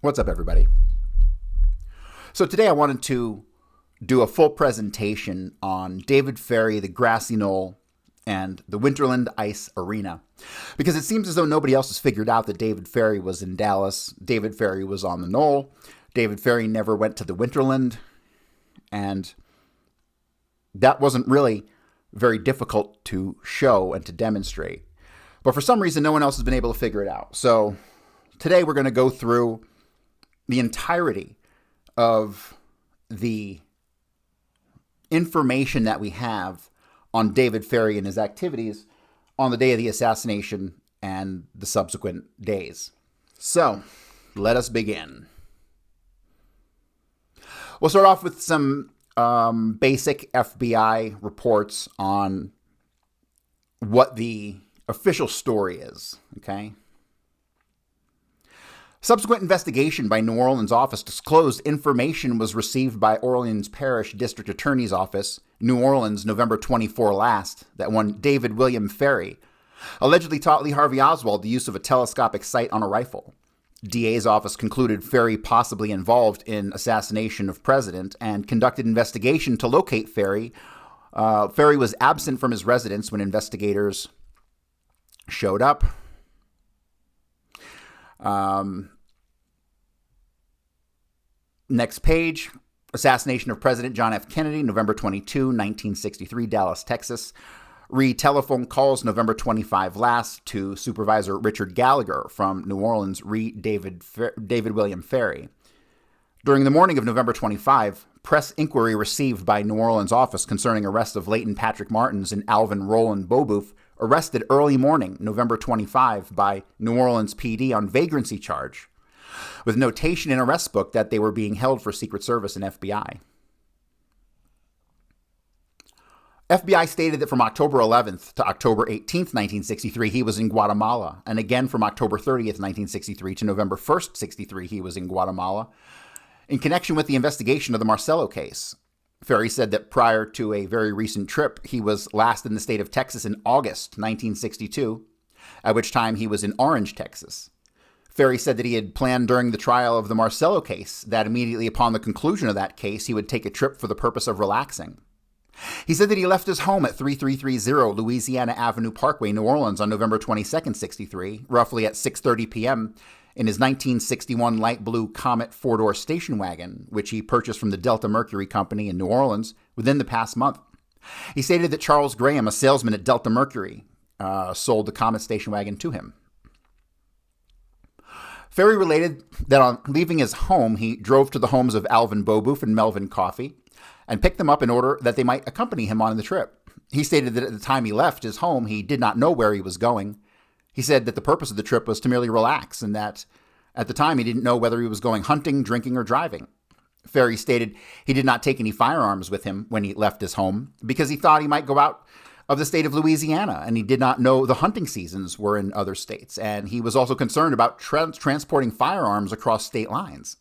What's up, everybody? So today I wanted to do a full presentation on David Ferry, the Grassy Knoll, and the Winterland Ice Arena, because it seems as though nobody else has figured out that David Ferry was in Dallas. David Ferry was on the Knoll. David Ferry never went to the Winterland, and that wasn't really very difficult to show and to demonstrate. But for some reason, no one else has been able to figure it out. So today we're going to go through the entirety of the information that we have on David Ferry and his activities on the day of the assassination and the subsequent days. So, let us begin. We'll start off with some basic FBI reports on what the official story is, okay? Subsequent investigation by New Orleans office disclosed information was received by Orleans Parish District Attorney's Office, New Orleans, November 24 last, that one David William Ferry allegedly taught Lee Harvey Oswald the use of a telescopic sight on a rifle. DA's office concluded Ferry possibly involved in assassination of president and conducted investigation to locate Ferry. Ferry was absent from his residence when investigators showed up. Next page, assassination of President John F. Kennedy, November 22, 1963, Dallas, Texas. Telephone calls November 25 last to Supervisor Richard Gallagher from New Orleans, David William Ferry. During the morning of November 25, press inquiry received by New Orleans office concerning arrest of Leighton Patrick Martins and Alvin Roland Beaubouf, arrested early morning, November 25, by New Orleans PD on vagrancy charge, with notation in arrest book that they were being held for Secret Service and FBI. FBI stated that from October 11th to October 18th, 1963, he was in Guatemala, and again from October 30th, 1963 to November 1st, 63, he was in Guatemala, in connection with the investigation of the Marcello case. Ferry said that prior to a very recent trip, he was last in the state of Texas in August 1962, at which time he was in Orange, Texas. Ferry said that he had planned during the trial of the Marcello case that immediately upon the conclusion of that case, he would take a trip for the purpose of relaxing. He said that he left his home at 3330 Louisiana Avenue Parkway, New Orleans on November 22nd, 63, roughly at 6:30 p.m., in his 1961 light blue Comet four-door station wagon, which he purchased from the Delta Mercury Company in New Orleans within the past month. He stated that Charles Graham, a salesman at Delta Mercury, sold the Comet station wagon to him. Ferry related that on leaving his home, he drove to the homes of Alvin Beaubouf and Melvin Coffey and picked them up in order that they might accompany him on the trip. He stated that at the time he left his home, he did not know where he was going. He said that the purpose of the trip was to merely relax and that at the time he didn't know whether he was going hunting, drinking, or driving. Ferry stated he did not take any firearms with him when he left his home because he thought he might go out of the state of Louisiana, and he did not know the hunting seasons were in other states, and he was also concerned about transporting firearms across state lines.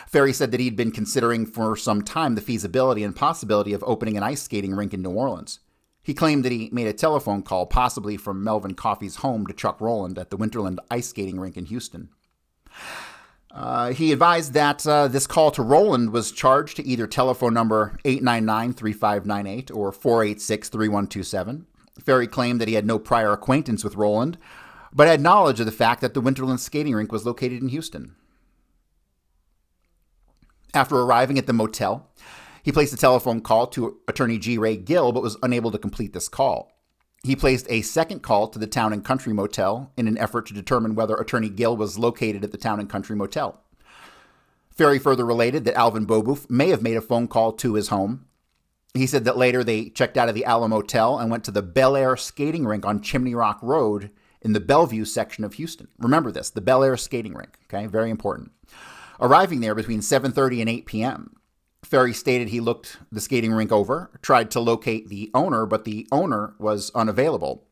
Ferry said that he'd been considering for some time the feasibility and possibility of opening an ice skating rink in New Orleans. He claimed that he made a telephone call, possibly from Melvin Coffey's home, to Chuck Roland at the Winterland ice skating rink in Houston. He advised that this call to Roland was charged to either telephone number 899-3598 or 486-3127. Ferry claimed that he had no prior acquaintance with Roland, but had knowledge of the fact that the Winterland skating rink was located in Houston. After arriving at the motel, he placed a telephone call to attorney G. Ray Gill, but was unable to complete this call. He placed a second call to the Town and Country Motel in an effort to determine whether attorney Gill was located at the Town and Country Motel. Ferry further related that Alvin Beaubouf may have made a phone call to his home. He said that later they checked out of the Alamo Motel and went to the Bel Air skating rink on Chimney Rock Road in the Bellevue section of Houston. Remember this, the Bel Air skating rink, okay? Very important. Arriving there between 7:30 and 8 p.m., Ferry stated he looked the skating rink over, tried to locate the owner, but the owner was unavailable.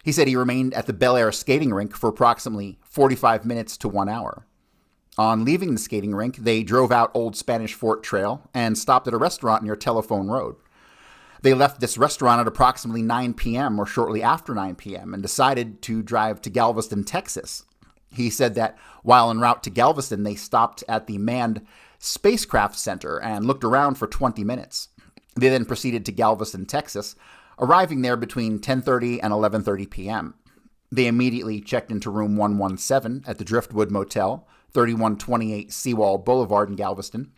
He said he remained at the Bel Air skating rink for approximately 45 minutes to 1 hour. On leaving the skating rink, they drove out Old Spanish Fort Trail and stopped at a restaurant near Telephone Road. They left this restaurant at approximately 9 p.m. or shortly after 9 p.m. and decided to drive to Galveston, Texas. He said that while en route to Galveston, they stopped at the Manned Spacecraft Center and looked around for 20 minutes. They then proceeded to Galveston, Texas, arriving there between 10:30 and 11:30 p.m. They immediately checked into room 117 at the Driftwood Motel, 3128 Seawall Boulevard in Galveston.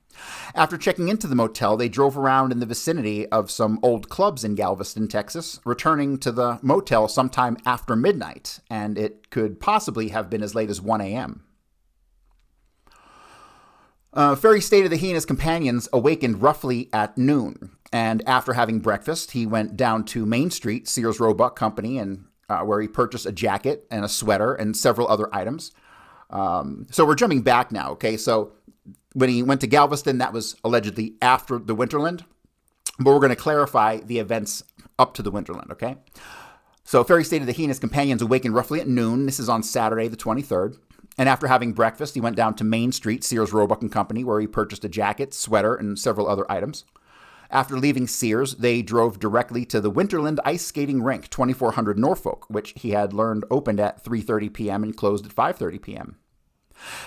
After checking into the motel, they drove around in the vicinity of some old clubs in Galveston, Texas, returning to the motel sometime after midnight, and it could possibly have been as late as 1 a.m. Ferry stated that he and his companions awakened roughly at noon, and after having breakfast, he went down to Main Street, Sears Roebuck Company, and where he purchased a jacket and a sweater and several other items. So we're jumping back now, okay? So when he went to Galveston, that was allegedly after the Winterland, but we're going to clarify the events up to the Winterland, okay? So Ferry stated that he and his companions awakened roughly at noon. This is on Saturday, the 23rd. And after having breakfast, he went down to Main Street, Sears Roebuck and Company, where he purchased a jacket, sweater, and several other items. After leaving Sears, they drove directly to the Winterland Ice Skating Rink, 2400 Norfolk, which he had learned opened at 3:30 p.m. and closed at 5:30 p.m.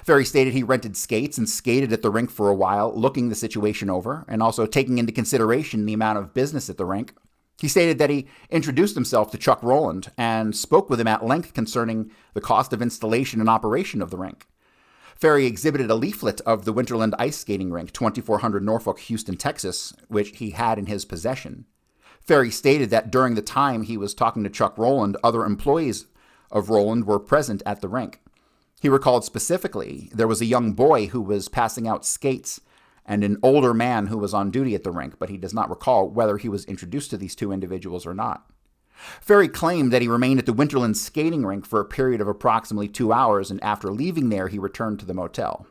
Ferry stated he rented skates and skated at the rink for a while, looking the situation over, and also taking into consideration the amount of business at the rink. He stated that he introduced himself to Chuck Roland and spoke with him at length concerning the cost of installation and operation of the rink. Ferry exhibited a leaflet of the Winterland Ice Skating Rink, 2400 Norfolk, Houston, Texas, which he had in his possession. Ferry stated that during the time he was talking to Chuck Roland, other employees of Roland were present at the rink. He recalled specifically there was a young boy who was passing out skates and an older man who was on duty at the rink, but he does not recall whether he was introduced to these two individuals or not. Ferry claimed that he remained at the Winterland skating rink for a period of approximately 2 hours, and after leaving there, he returned to the motel.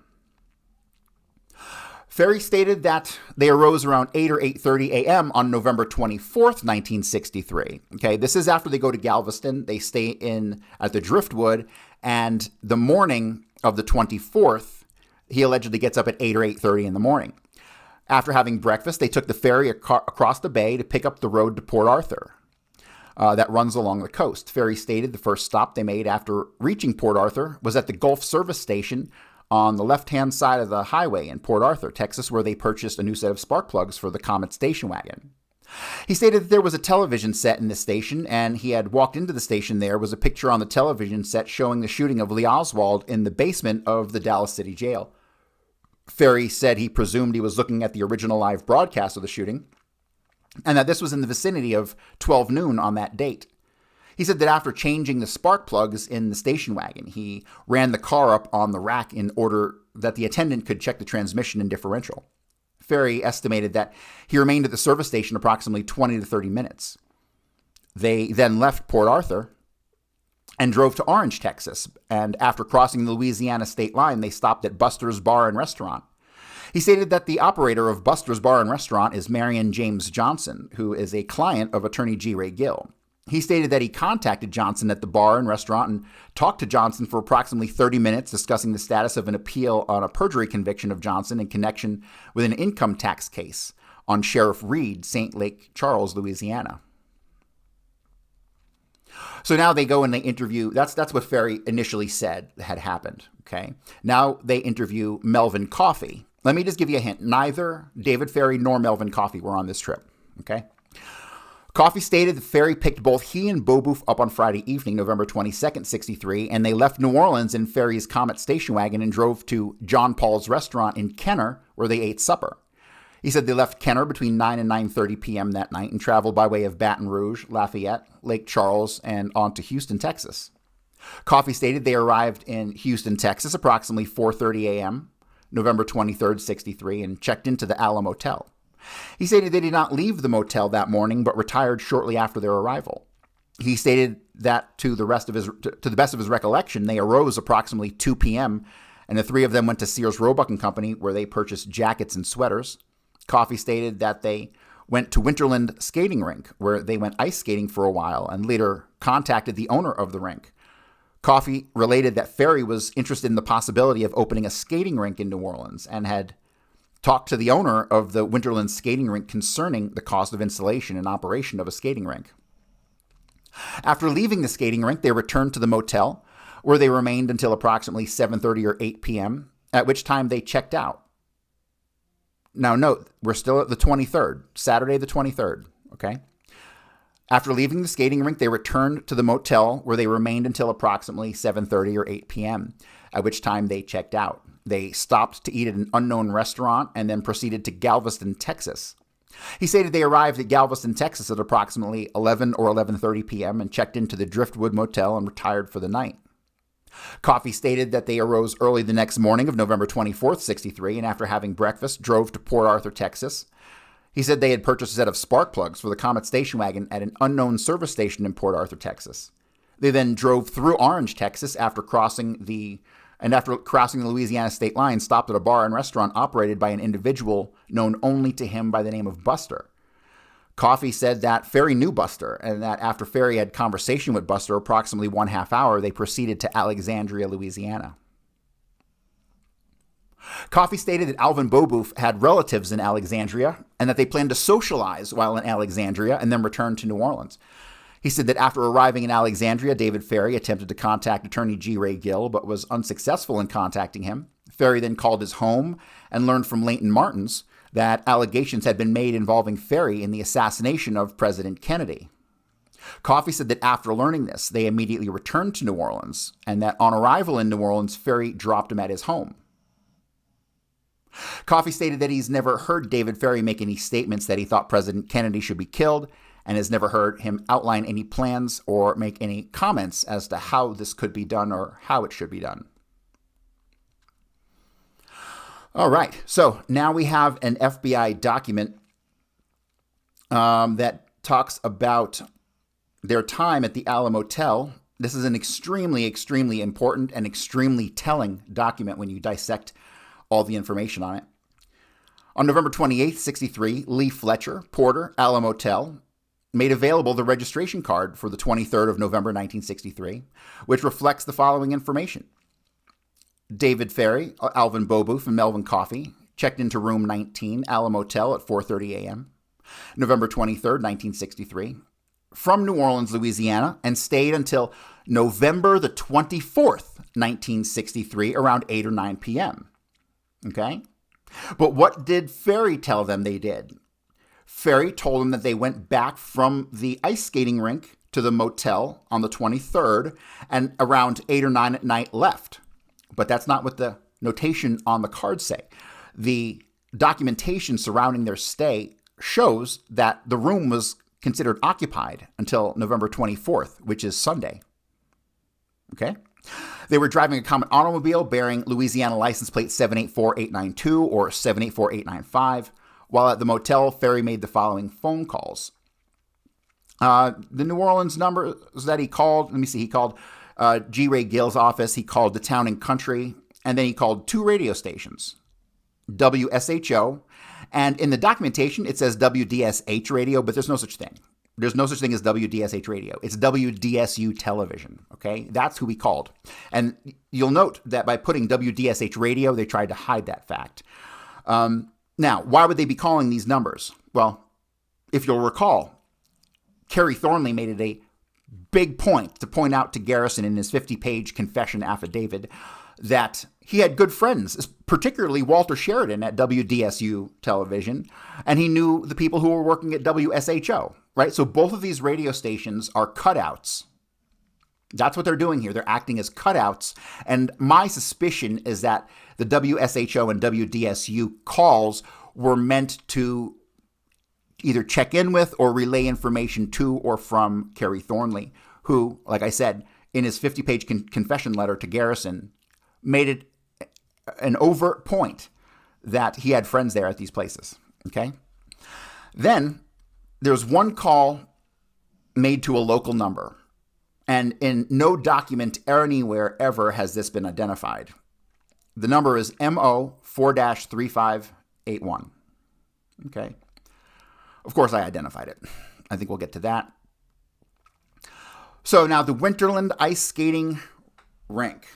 Ferry stated that they arose around 8 or 8:30 a.m. on November 24th, 1963. Okay, this is after they go to Galveston. They stay in at the Driftwood, and the morning of the 24th, he allegedly gets up at 8 or 8:30 in the morning. After having breakfast, they took the ferry across the bay to pick up the road to Port Arthur that runs along the coast. Ferry stated the first stop they made after reaching Port Arthur was at the Gulf Service Station on the left-hand side of the highway in Port Arthur, Texas, where they purchased a new set of spark plugs for the Comet station wagon. He stated that there was a television set in the station, and he had walked into the station. There was a picture on the television set showing the shooting of Lee Oswald in the basement of the Dallas City Jail. Ferry said he presumed he was looking at the original live broadcast of the shooting, and that this was in the vicinity of 12 noon on that date. He said that after changing the spark plugs in the station wagon, he ran the car up on the rack in order that the attendant could check the transmission and differential. Ferry estimated that he remained at the service station approximately 20 to 30 minutes. They then left Port Arthur and drove to Orange, Texas, and after crossing the Louisiana state line, they stopped at Buster's Bar and Restaurant. He stated that the operator of Buster's Bar and Restaurant is Marion James Johnson, who is a client of attorney G. Ray Gill. He stated that he contacted Johnson at the bar and restaurant and talked to Johnson for approximately 30 minutes discussing the status of an appeal on a perjury conviction of Johnson in connection with an income tax case on Sheriff Reed, St. Lake Charles, Louisiana. So now they go and they interview, that's what Ferry initially said had happened, okay? Now they interview Melvin Coffey. Let me just give you a hint. Neither David Ferry nor Melvin Coffey were on this trip, okay? Coffey stated that Ferry picked both he and Beaubouf up on Friday evening, November 22nd, 63, and they left New Orleans in Ferry's Comet station wagon and drove to John Paul's restaurant in Kenner, where they ate supper. He said they left Kenner between 9 and 9:30 p.m. that night and traveled by way of Baton Rouge, Lafayette, Lake Charles, and on to Houston, Texas. Coffey stated they arrived in Houston, Texas approximately 4:30 a.m., November 23rd, 63, and checked into the Ala Motel. He stated they did not leave the motel that morning, but retired shortly after their arrival. He stated that to the best of his recollection, they arose approximately 2 p.m., and the three of them went to Sears Roebuck and Company, where they purchased jackets and sweaters. Coffey stated that they went to Winterland Skating Rink, where they went ice skating for a while, and later contacted the owner of the rink. Coffey related that Ferry was interested in the possibility of opening a skating rink in New Orleans and had talked to the owner of the Winterland skating rink concerning the cost of installation and operation of a skating rink. After leaving the skating rink, they returned to the motel, where they remained until approximately 7:30 or 8 p.m., at which time they checked out. Now note, we're still at the 23rd, Saturday the 23rd, okay? After leaving the skating rink, they returned to the motel where they remained until approximately 7:30 or 8 p.m., at which time they checked out. They stopped to eat at an unknown restaurant and then proceeded to Galveston, Texas. He stated they arrived at Galveston, Texas at approximately 11 or 11:30 p.m. and checked into the Driftwood Motel and retired for the night. Coffey stated that they arose early the next morning of November 24th, 63, and after having breakfast, drove to Port Arthur, Texas. He said they had purchased a set of spark plugs for the Comet station wagon at an unknown service station in Port Arthur, Texas. They then drove through Orange, Texas, after crossing the Louisiana state line, stopped at a bar and restaurant operated by an individual known only to him by the name of Buster. Coffey said that Ferry knew Buster, and that after Ferry had conversation with Buster approximately 1/2 hour, they proceeded to Alexandria, Louisiana. Coffey stated that Alvin Beaubouf had relatives in Alexandria and that they planned to socialize while in Alexandria and then return to New Orleans. He said that after arriving in Alexandria, David Ferry attempted to contact attorney G. Ray Gill, but was unsuccessful in contacting him. Ferry then called his home and learned from Leighton Martins that allegations had been made involving Ferry in the assassination of President Kennedy. Coffey said that after learning this, they immediately returned to New Orleans, and that on arrival in New Orleans, Ferry dropped him at his home. Coffey stated that he's never heard David Ferry make any statements that he thought President Kennedy should be killed, and has never heard him outline any plans or make any comments as to how this could be done or how it should be done. All right, so now we have an FBI document that talks about their time at the Alamo Motel. This is an extremely, extremely important and extremely telling document when you dissect all the information on it. On November 28th, 63, Lee Fletcher, Porter, Alamo Motel, made available the registration card for the 23rd of November, 1963, which reflects the following information. David Ferry, Alvin Beaubouf, and Melvin Coffey checked into room 19, Alamo Motel, at 4:30 a.m., November 23rd, 1963, from New Orleans, Louisiana, and stayed until November the 24th, 1963, around 8 or 9 p.m. Okay? But what did Ferry tell them they did? Ferry told them that they went back from the ice skating rink to the motel on the 23rd and around 8 or 9 at night left. But that's not what the notation on the card say. The documentation surrounding their stay shows that the room was considered occupied until November 24th, which is Sunday. Okay? They were driving a Comet automobile bearing Louisiana license plate 784892 or 784895. While at the motel, Ferry made the following phone calls. The New Orleans numbers that he called, he called G. Ray Gill's office, he called the Town and Country, and then he called 2 radio stations, WSHO, and in the documentation it says WDSH radio, but there's no such thing. There's no such thing as WDSH radio. It's WDSU television, okay? That's who we called. And you'll note that by putting WDSH radio, they tried to hide that fact. Now, why would they be calling these numbers? Well, if you'll recall, Kerry Thornley made it a big point to point out to Garrison in his 50-page confession affidavit that he had good friends, particularly Walter Sheridan at WDSU television, and he knew the people who were working at WSHO, right? So both of these radio stations are cutouts. That's what they're doing here. They're acting as cutouts. And my suspicion is that the WSHO and WDSU calls were meant to either check in with or relay information to or from Kerry Thornley, who, like I said, in his 50-page confession letter to Garrison, made it an overt point that he had friends there at these places. Okay? Then there's one call made to a local number. And in no document anywhere ever has this been identified. The number is MO 4-3581. Okay. Of course, I identified it. I think we'll get to that. So now the Winterland Ice Skating Rink,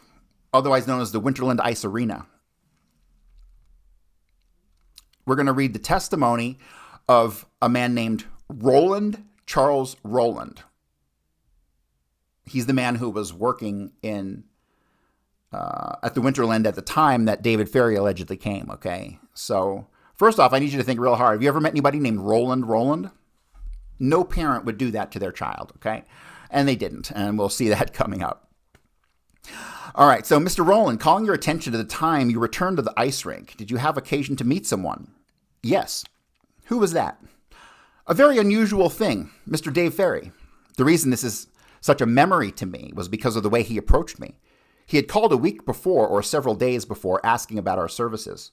otherwise known as the Winterland Ice Arena. We're going to read the testimony of a man named Roland Charles Roland. He's the man who was working in at the Winterland at the time that David Ferry allegedly came, okay? So, first off, I need you to think real hard. Have you ever met anybody named Roland? No parent would do that to their child, okay? And they didn't, and we'll see that coming up. All right, so Mr. Roland, calling your attention to the time you returned to the ice rink, did you have occasion to meet someone? Yes. Who was that? A very unusual thing, Mr. Dave Ferry. The reason this is such a memory to me was because of the way he approached me. He had called a week before or several days before asking about our services.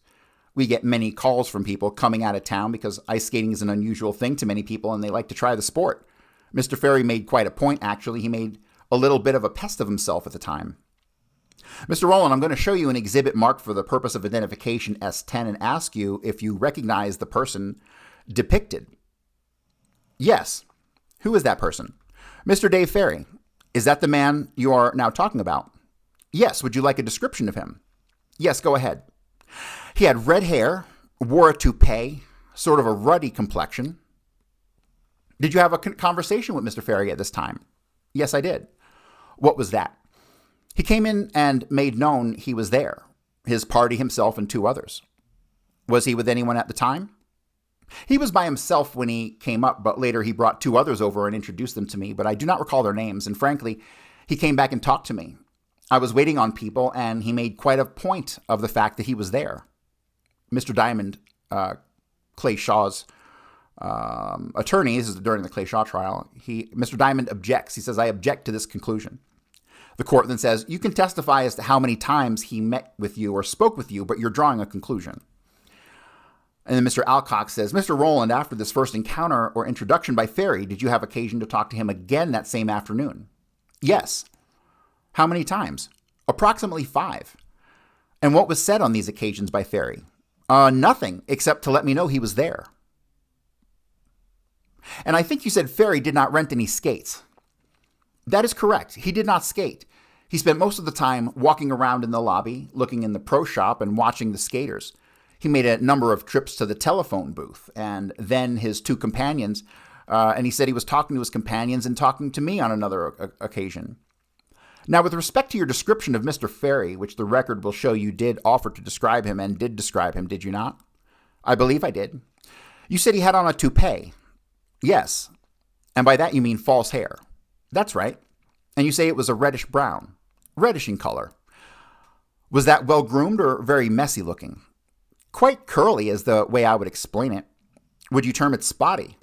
We get many calls from people coming out of town because ice skating is an unusual thing to many people and they like to try the sport. Mr. Ferry made quite a point, actually. He made a little bit of a pest of himself at the time. Mr. Roland, I'm going to show you an exhibit marked for the purpose of identification S10 and ask you if you recognize the person depicted. Yes. Who is that person? Mr. Dave Ferry. Is that the man you are now talking about? Yes. Would you like a description of him? Yes, go ahead. He had red hair, wore a toupee, sort of a ruddy complexion. Did you have a conversation with Mr. Ferry at this time? Yes, I did. What was that? He came in and made known he was there, his party, himself, and 2 others. Was he with anyone at the time? He was by himself when he came up, but later he brought 2 others over and introduced them to me, but I do not recall their names, and frankly, he came back and talked to me. I was waiting on people, and he made quite a point of the fact that he was there. Mr. Diamond, Clay Shaw's attorney, this is during the Clay Shaw trial, Mr. Diamond objects. He says, I object to this conclusion. The court then says, you can testify as to how many times he met with you or spoke with you, but you're drawing a conclusion. And then Mr. Alcock says, Mr. Roland, after this first encounter or introduction by Ferry, did you have occasion to talk to him again that same afternoon? Yes. How many times? Approximately 5. And what was said on these occasions by Ferry? Nothing, except to let me know he was there. And I think you said Ferry did not rent any skates. That is correct. He did not skate. He spent most of the time walking around in the lobby, looking in the pro shop and watching the skaters. He made a number of trips to the telephone booth and then his 2 companions, and he said he was talking to his companions and talking to me on another occasion. Now, with respect to your description of Mr. Ferry, which the record will show you did offer to describe him and did describe him, did you not? I believe I did. You said he had on a toupee. Yes. And by that you mean false hair. That's right. And you say it was a reddish brown, reddish in color. Was that well groomed or very messy looking? Quite curly is the way I would explain it. Would you term it spotty?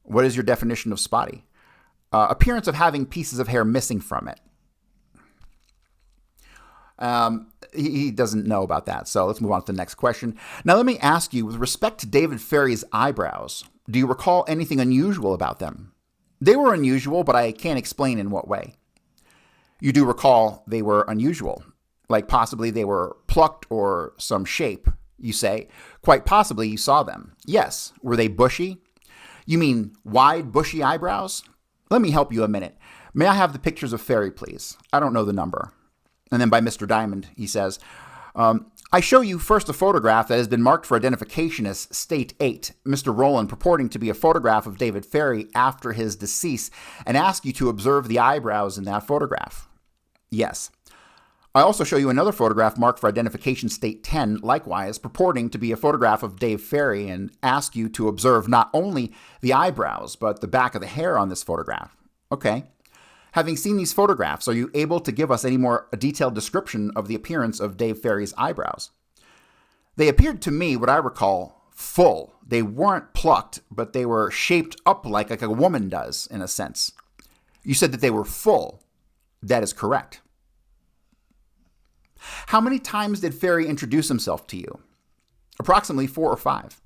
What is your definition of spotty? Appearance of having pieces of hair missing from it. He doesn't know about that, so let's move on to the next question. Now let me ask you, with respect to David Ferry's eyebrows, do you recall anything unusual about them? They were unusual, but I can't explain in what way. You do recall they were unusual, like possibly they were plucked or some shape, you say. Quite possibly you saw them. Yes. Were they bushy? You mean wide, bushy eyebrows? Let me help you a minute. May I have the pictures of Ferry, please? I don't know the number. And then by Mr. Diamond, he says, I show you first a photograph that has been marked for identification as State 8, Mr. Roland purporting to be a photograph of David Ferry after his decease, and ask you to observe the eyebrows in that photograph. Yes. I also show you another photograph marked for identification State 10, likewise purporting to be a photograph of Dave Ferry, and ask you to observe not only the eyebrows, but the back of the hair on this photograph. Okay. Having seen these photographs, are you able to give us any more detailed description of the appearance of Dave Ferry's eyebrows? They appeared to me, what I recall, full. They weren't plucked, but they were shaped up like a woman does, in a sense. You said that they were full. That is correct. How many times did Ferry introduce himself to you? Approximately 4 or 5.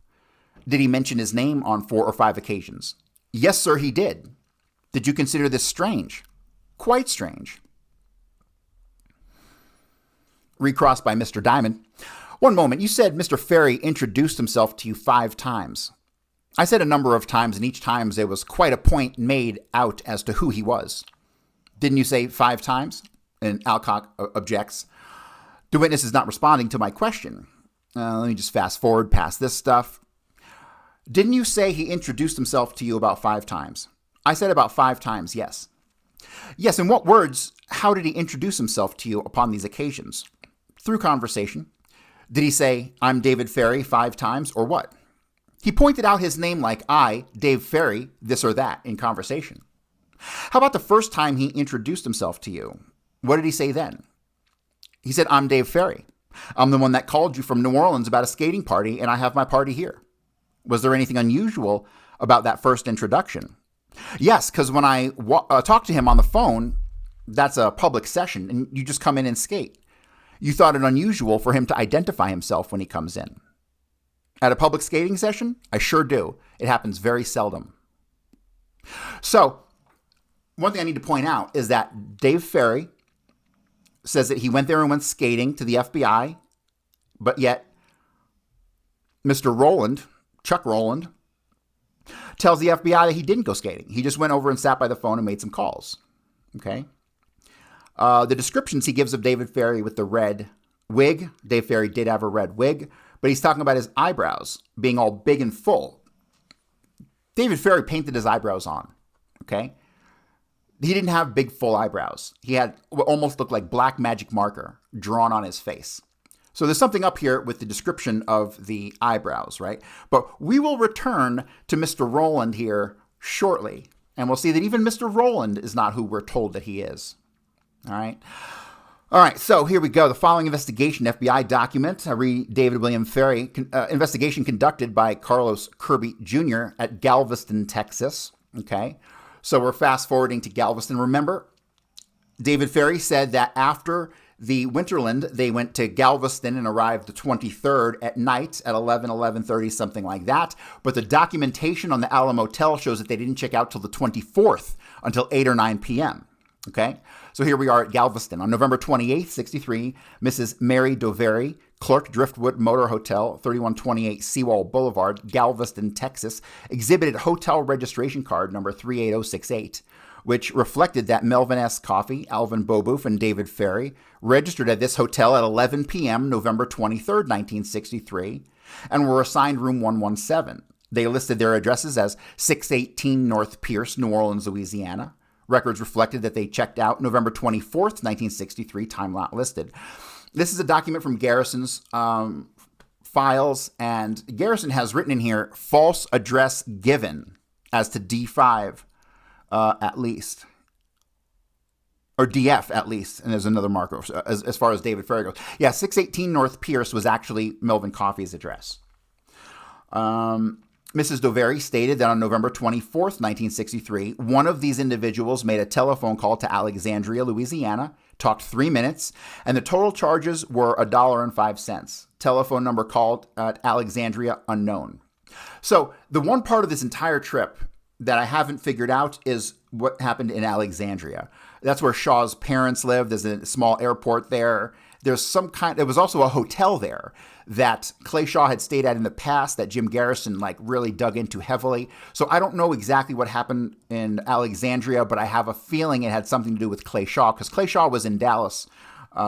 Did he mention his name on 4 or 5 occasions? Yes, sir, he did. Did you consider this strange? Quite strange. Recrossed by Mr. Diamond. One moment, you said Mr. Ferry introduced himself to you 5 times. I said a number of times, and each time there was quite a point made out as to who he was. Didn't you say 5 times? And Alcock objects. The witness is not responding to my question. Let me just fast forward past this stuff. Didn't you say he introduced himself to you about 5 times? I said about 5 times, yes. Yes, in what words, how did he introduce himself to you upon these occasions? Through conversation. Did he say, I'm David Ferry 5 times, or what? He pointed out his name like I, Dave Ferry, this or that in conversation. How about the first time he introduced himself to you? What did he say then? He said, I'm Dave Ferry. I'm the one that called you from New Orleans about a skating party, and I have my party here. Was there anything unusual about that first introduction? Yes, because when I talked to him on the phone, that's a public session, and you just come in and skate. You thought it unusual for him to identify himself when he comes in. At a public skating session? I sure do. It happens very seldom. So, one thing I need to point out is that Dave Ferry says that he went there and went skating to the FBI, but yet Mr. Roland, Chuck Roland, tells the FBI that he didn't go skating. He just went over and sat by the phone and made some calls. Okay? The descriptions he gives of David Ferry with the red wig, Dave Ferry did have a red wig, but he's talking about his eyebrows being all big and full. David Ferry painted his eyebrows on. Okay? He didn't have big, full eyebrows. He had what almost looked like black magic marker drawn on his face. So there's something up here with the description of the eyebrows, right? But we will return to Mr. Roland here shortly, and we'll see that even Mr. Roland is not who we're told that he is. All right? All right, so here we go. The following investigation, FBI document. I read David William Ferry. Investigation conducted by Carlos Kirby Jr. at Galveston, Texas. Okay? So we're fast forwarding to Galveston. Remember, David Ferry said that after the Winterland, they went to Galveston and arrived the 23rd at night at 11:30, something like that. But the documentation on the Motel shows that they didn't check out till the 24th until 8 or 9 p.m. Okay? So here we are at Galveston. On November 28th, 63, Mrs. Mary Doveri, clerk, Driftwood Motor Hotel, 3128 Seawall Boulevard, Galveston, Texas, exhibited hotel registration card number 38068, which reflected that Melvin S. Coffey, Alvin Beaubouf, and David Ferry registered at this hotel at 11 p.m. November 23rd, 1963, and were assigned room 117. They listed their addresses as 618 North Pierce, New Orleans, Louisiana. Records reflected that they checked out November 24th, 1963, time not listed. This is a document from Garrison's files, and Garrison has written in here, false address given as to D5 at least. Or DF at least, and there's another marker as far as David Ferry goes. Yeah, 618 North Pierce was actually Melvin Coffey's address. Mrs. Doveri stated that on November 24th, 1963, one of these individuals made a telephone call to Alexandria, Louisiana, talked 3 minutes, and the total charges were $1.05. Telephone number called at Alexandria, unknown. So the one part of this entire trip that I haven't figured out is what happened in Alexandria. That's where Shaw's parents live. There's a small airport there. There was also a hotel there that Clay Shaw had stayed at in the past that Jim Garrison really dug into heavily. So I don't know exactly what happened in Alexandria, but I have a feeling it had something to do with Clay Shaw, because Clay Shaw was in Dallas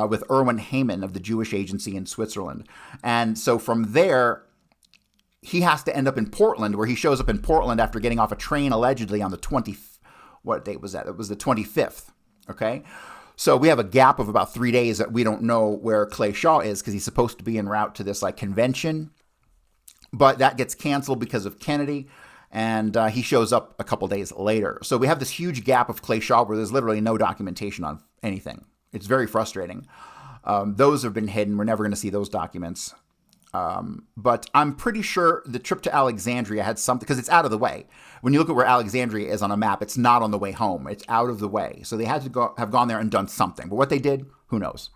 with Erwin Heyman of the Jewish Agency in Switzerland. And so from there, he has to end up in Portland, where he shows up in Portland after getting off a train allegedly on the what date was that? It was the 25th, okay? So we have a gap of about 3 days that we don't know where Clay Shaw is, because he's supposed to be en route to this convention. But that gets canceled because of Kennedy, and he shows up a couple days later. So we have this huge gap of Clay Shaw where there's literally no documentation on anything. It's very frustrating. Those have been hidden. We're never going to see those documents. But I'm pretty sure the trip to Alexandria had something, because it's out of the way. When you look at where Alexandria is on a map, it's not on the way home. It's out of the way. So they had to have gone there and done something. But what they did, who knows?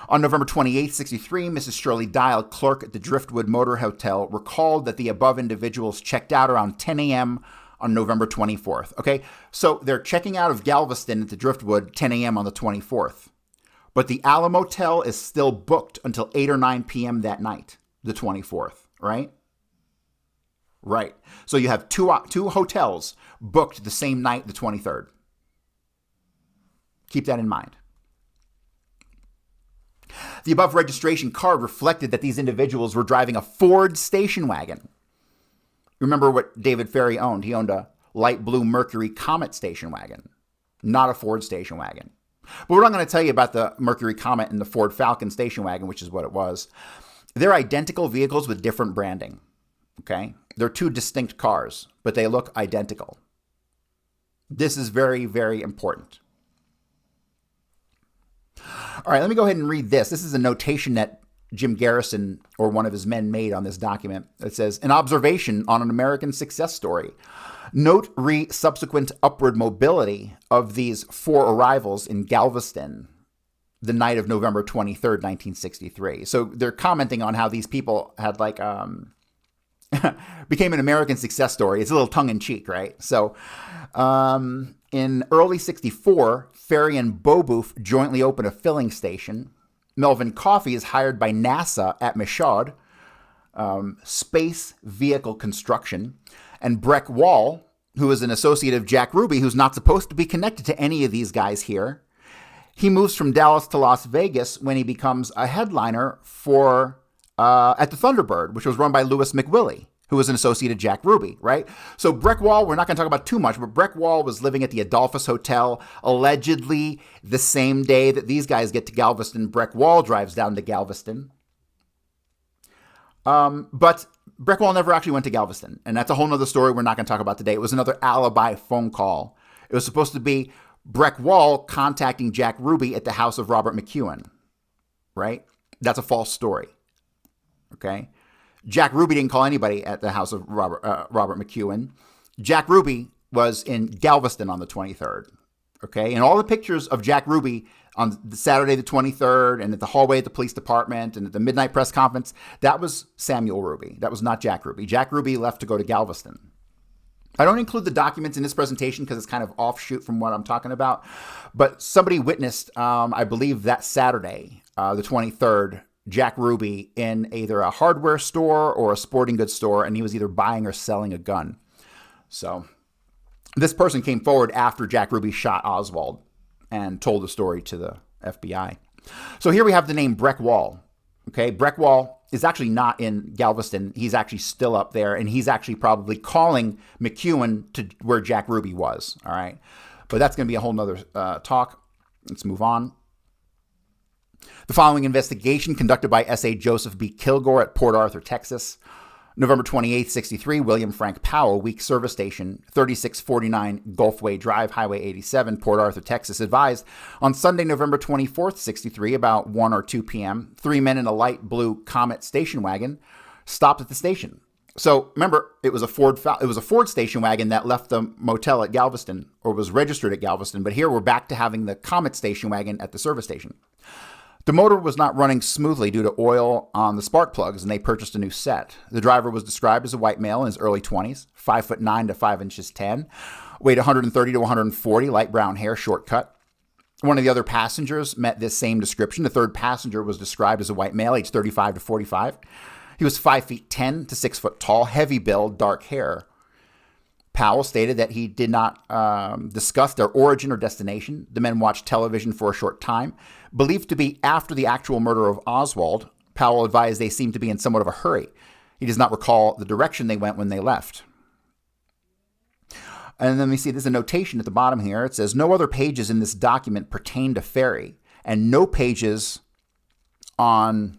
On November 28th, 63, Mrs. Shirley Dial, clerk at the Driftwood Motor Hotel, recalled that the above individuals checked out around 10 a.m. on November 24th. Okay, so they're checking out of Galveston at the Driftwood 10 a.m. on the 24th. But the Motel is still booked until 8 or 9 p.m. that night, the 24th, right? Right. So you have two hotels booked the same night, the 23rd. Keep that in mind. The above registration card reflected that these individuals were driving a Ford station wagon. Remember what David Ferry owned? He owned a light blue Mercury Comet station wagon. not a Ford station wagon. But what I'm going to tell you about the Mercury Comet and the Ford Falcon station wagon, which is what it was, they're identical vehicles with different branding. Okay? They're two distinct cars, but they look identical. This is very, very important. All right, let me go ahead and read this. This is a notation that Jim Garrison or one of his men made on this document. It says, an observation on an American success story. Note subsequent upward mobility of these 4 arrivals in Galveston the night of November 23rd, 1963. So they're commenting on how these people had became an American success story. It's a little tongue-in-cheek, right? So in early 64, Ferry and Beaubouf jointly open a filling station. Melvin Coffey is hired by NASA at Michaud, Space Vehicle Construction, and Breck Wall, who is an associate of Jack Ruby, who's not supposed to be connected to any of these guys here. He moves from Dallas to Las Vegas when he becomes a headliner for at the Thunderbird, which was run by Louis McWillie, who was an associate of Jack Ruby, right? So Breck Wall, we're not going to talk about too much, but Breck Wall was living at the Adolphus Hotel, allegedly the same day that these guys get to Galveston. Breck Wall drives down to Galveston. But Breck Wall never actually went to Galveston, and that's a whole other story we're not going to talk about today. It was another alibi phone call. It was supposed to be Breck Wall contacting Jack Ruby at the house of Robert McEwen, right? That's a false story, okay? Jack Ruby didn't call anybody at the house of Robert McEwen. Jack Ruby was in Galveston on the 23rd, okay? And all the pictures of Jack Ruby on Saturday the 23rd and at the hallway at the police department and at the midnight press conference, that was Samuel Ruby. That was not Jack Ruby. Jack Ruby left to go to Galveston. I don't include the documents in this presentation because it's kind of offshoot from what I'm talking about. But somebody witnessed, I believe that Saturday, the 23rd, Jack Ruby in either a hardware store or a sporting goods store, and he was either buying or selling a gun. So this person came forward after Jack Ruby shot Oswald and told the story to the FBI. So here we have the name Breck Wall. Okay, Breck Wall is actually not in Galveston. He's actually still up there, and he's actually probably calling McEwen to where Jack Ruby was. All right, but that's going to be a whole nother talk. Let's move on. The following investigation conducted by S.A. Joseph B. Kilgore at Port Arthur, Texas. November 28, 63, William Frank Powell, Week Service Station, 3649 Gulfway Drive, Highway 87, Port Arthur, Texas, advised on Sunday, November 24th, 63, about 1 or 2 p.m., 3 men in a light blue Comet station wagon stopped at the station. So remember, it was a Ford station wagon that left the motel at Galveston, or was registered at Galveston, but here we're back to having the Comet station wagon at the service station. The motor was not running smoothly due to oil on the spark plugs, and they purchased a new set. The driver was described as a white male in his early 20s, 5'9" to 5 inches 10, weighed 130 to 140, light brown hair, short cut. One of the other passengers met this same description. The third passenger was described as a white male, age 35 to 45. He was 5'10" to 6 foot tall, heavy build, dark hair. Powell stated that he did not discuss their origin or destination. The men watched television for a short time. Believed to be after the actual murder of Oswald, Powell advised they seemed to be in somewhat of a hurry. He does not recall the direction they went when they left. And then we see there's a notation at the bottom here. It says, no other pages in this document pertain to Ferry, and no pages on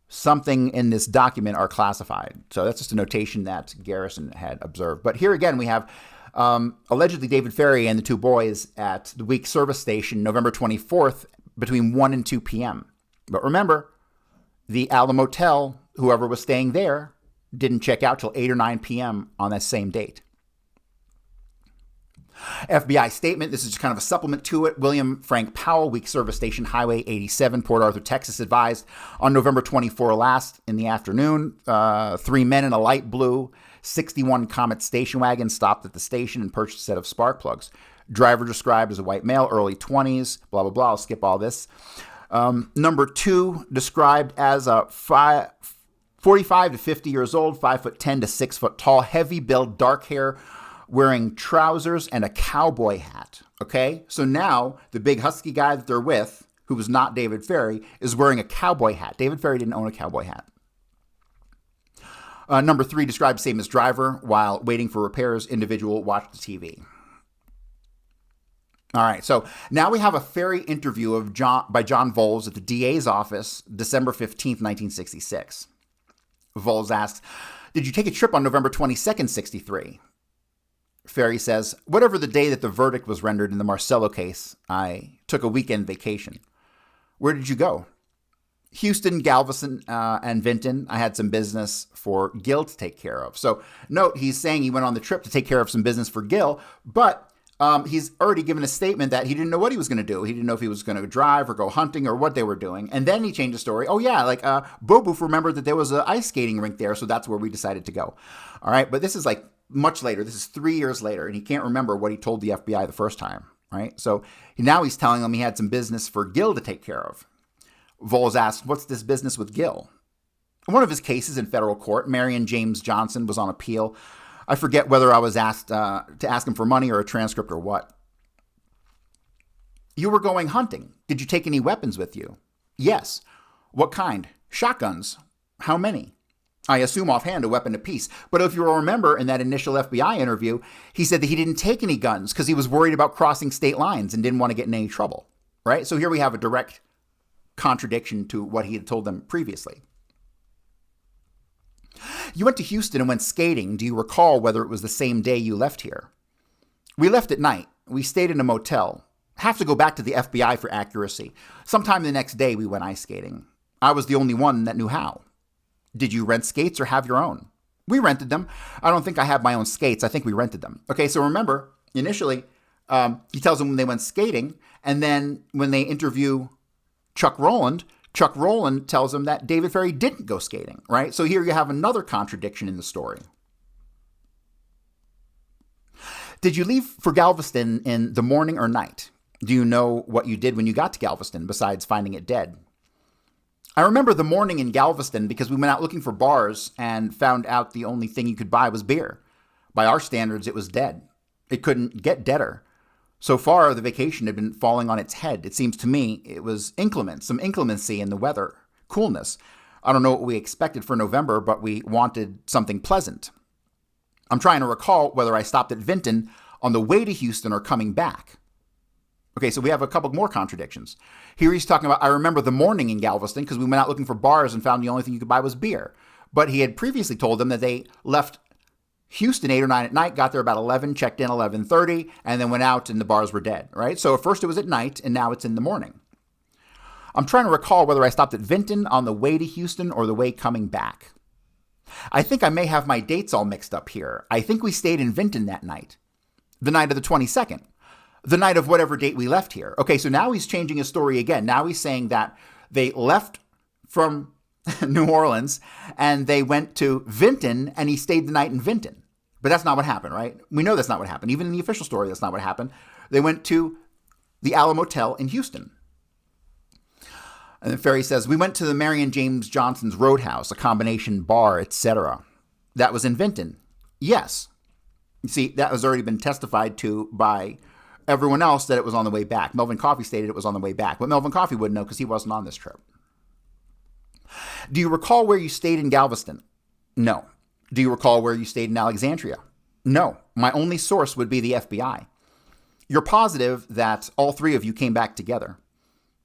something in this document are classified. So that's just a notation that Garrison had observed. But here again, we have allegedly David Ferry and the two boys at the Week Service Station, November 24th, between 1 and 2 p.m. But remember, the Motel, whoever was staying there, didn't check out till 8 or 9 p.m. on that same date. FBI statement, this is just kind of a supplement to it. William Frank Powell, Week Service Station, Highway 87, Port Arthur, Texas, advised on November 24 last in the afternoon, 3 men in a light blue 61 Comet station wagon stopped at the station and purchased a set of spark plugs. Driver described as a white male, early 20s, blah, blah, blah. I'll skip all this. Number 2, described as a 45 to 50 years old, 5'10" to 6 foot tall, heavy build, dark hair, wearing trousers and a cowboy hat. Okay? So now the big husky guy that they're with, who was not David Ferry, is wearing a cowboy hat. David Ferry didn't own a cowboy hat. Number 3, described same as driver. While waiting for repairs, individual watched the TV. All right, so now we have a Ferry interview by John Voles at the DA's office, December 15th, 1966. Voles asks, "Did you take a trip on November 22nd, 63? Ferry says, "Whatever the day that the verdict was rendered in the Marcello case, I took a weekend vacation." "Where did you go?" "Houston, Galveston, and Vinton. I had some business for Gil to take care of." So note, he's saying he went on the trip to take care of some business for Gil, but he's already given a statement that he didn't know what he was going to do. He didn't know if he was going to drive or go hunting or what they were doing. And then he changed the story. "Oh, yeah, like Boboof remembered that there was an ice skating rink there, so that's where we decided to go." All right, but this is like much later. This is 3 years later, and he can't remember what he told the FBI the first time, right? So now he's telling them he had some business for Gil to take care of. Voles asks, "What's this business with Gil?" "One of his cases in federal court. Marion James Johnson was on appeal. I forget whether I was asked to ask him for money or a transcript or what." "You were going hunting. Did you take any weapons with you?" "Yes." "What kind?" "Shotguns." "How many?" "I assume offhand a weapon apiece. But if you'll remember in that initial FBI interview, he said that he didn't take any guns because he was worried about crossing state lines and didn't want to get in any trouble." Right? So here we have a direct contradiction to what he had told them previously. "You went to Houston and went skating. Do you recall whether it was the same day you left here?" "We left at night. We stayed in a motel. Have to go back to the FBI for accuracy. Sometime the next day we went ice skating. I was the only one that knew how." "Did you rent skates or have your own?" "We rented them. I don't think I had my own skates. I think we rented them." Okay, so remember, initially, he tells them when they went skating, and then when they interview Chuck Roland tells him that David Ferry didn't go skating, right? So here you have another contradiction in the story. "Did you leave for Galveston in the morning or night? Do you know what you did when you got to Galveston besides finding it dead?" "I remember the morning in Galveston because we went out looking for bars and found out the only thing you could buy was beer. By our standards, it was dead. It couldn't get deader. So far, the vacation had been falling on its head. It seems to me it was inclement, some inclemency in the weather, coolness. I don't know what we expected for November, but we wanted something pleasant. I'm trying to recall whether I stopped at Vinton on the way to Houston or coming back." Okay, so we have a couple more contradictions. Here he's talking about, "I remember the morning in Galveston because we went out looking for bars and found the only thing you could buy was beer." But he had previously told them that they left Houston 8 or 9 at night, got there about 11, checked in 11:30, and then went out and the bars were dead, right? So at first it was at night, and now it's in the morning. "I'm trying to recall whether I stopped at Vinton on the way to Houston or the way coming back. I think I may have my dates all mixed up here. I think we stayed in Vinton that night. The night of the 22nd. The night of whatever date we left here." Okay, so now he's changing his story again. Now he's saying that they left from New Orleans and they went to Vinton and he stayed the night in Vinton. But that's not what happened, right? We know that's not what happened. Even in the official story, that's not what happened. They went to the Motel in Houston. And then Ferry says, "We went to the Marion James Johnson's Roadhouse, a combination bar, etc. That was in Vinton." "Yes." You see, that has already been testified to by everyone else that it was on the way back. Melvin Coffey stated it was on the way back, but Melvin Coffey wouldn't know because he wasn't on this trip. "Do you recall where you stayed in Galveston?" "No." "Do you recall where you stayed in Alexandria?" "No. My only source would be the FBI." "You're positive that all three of you came back together?"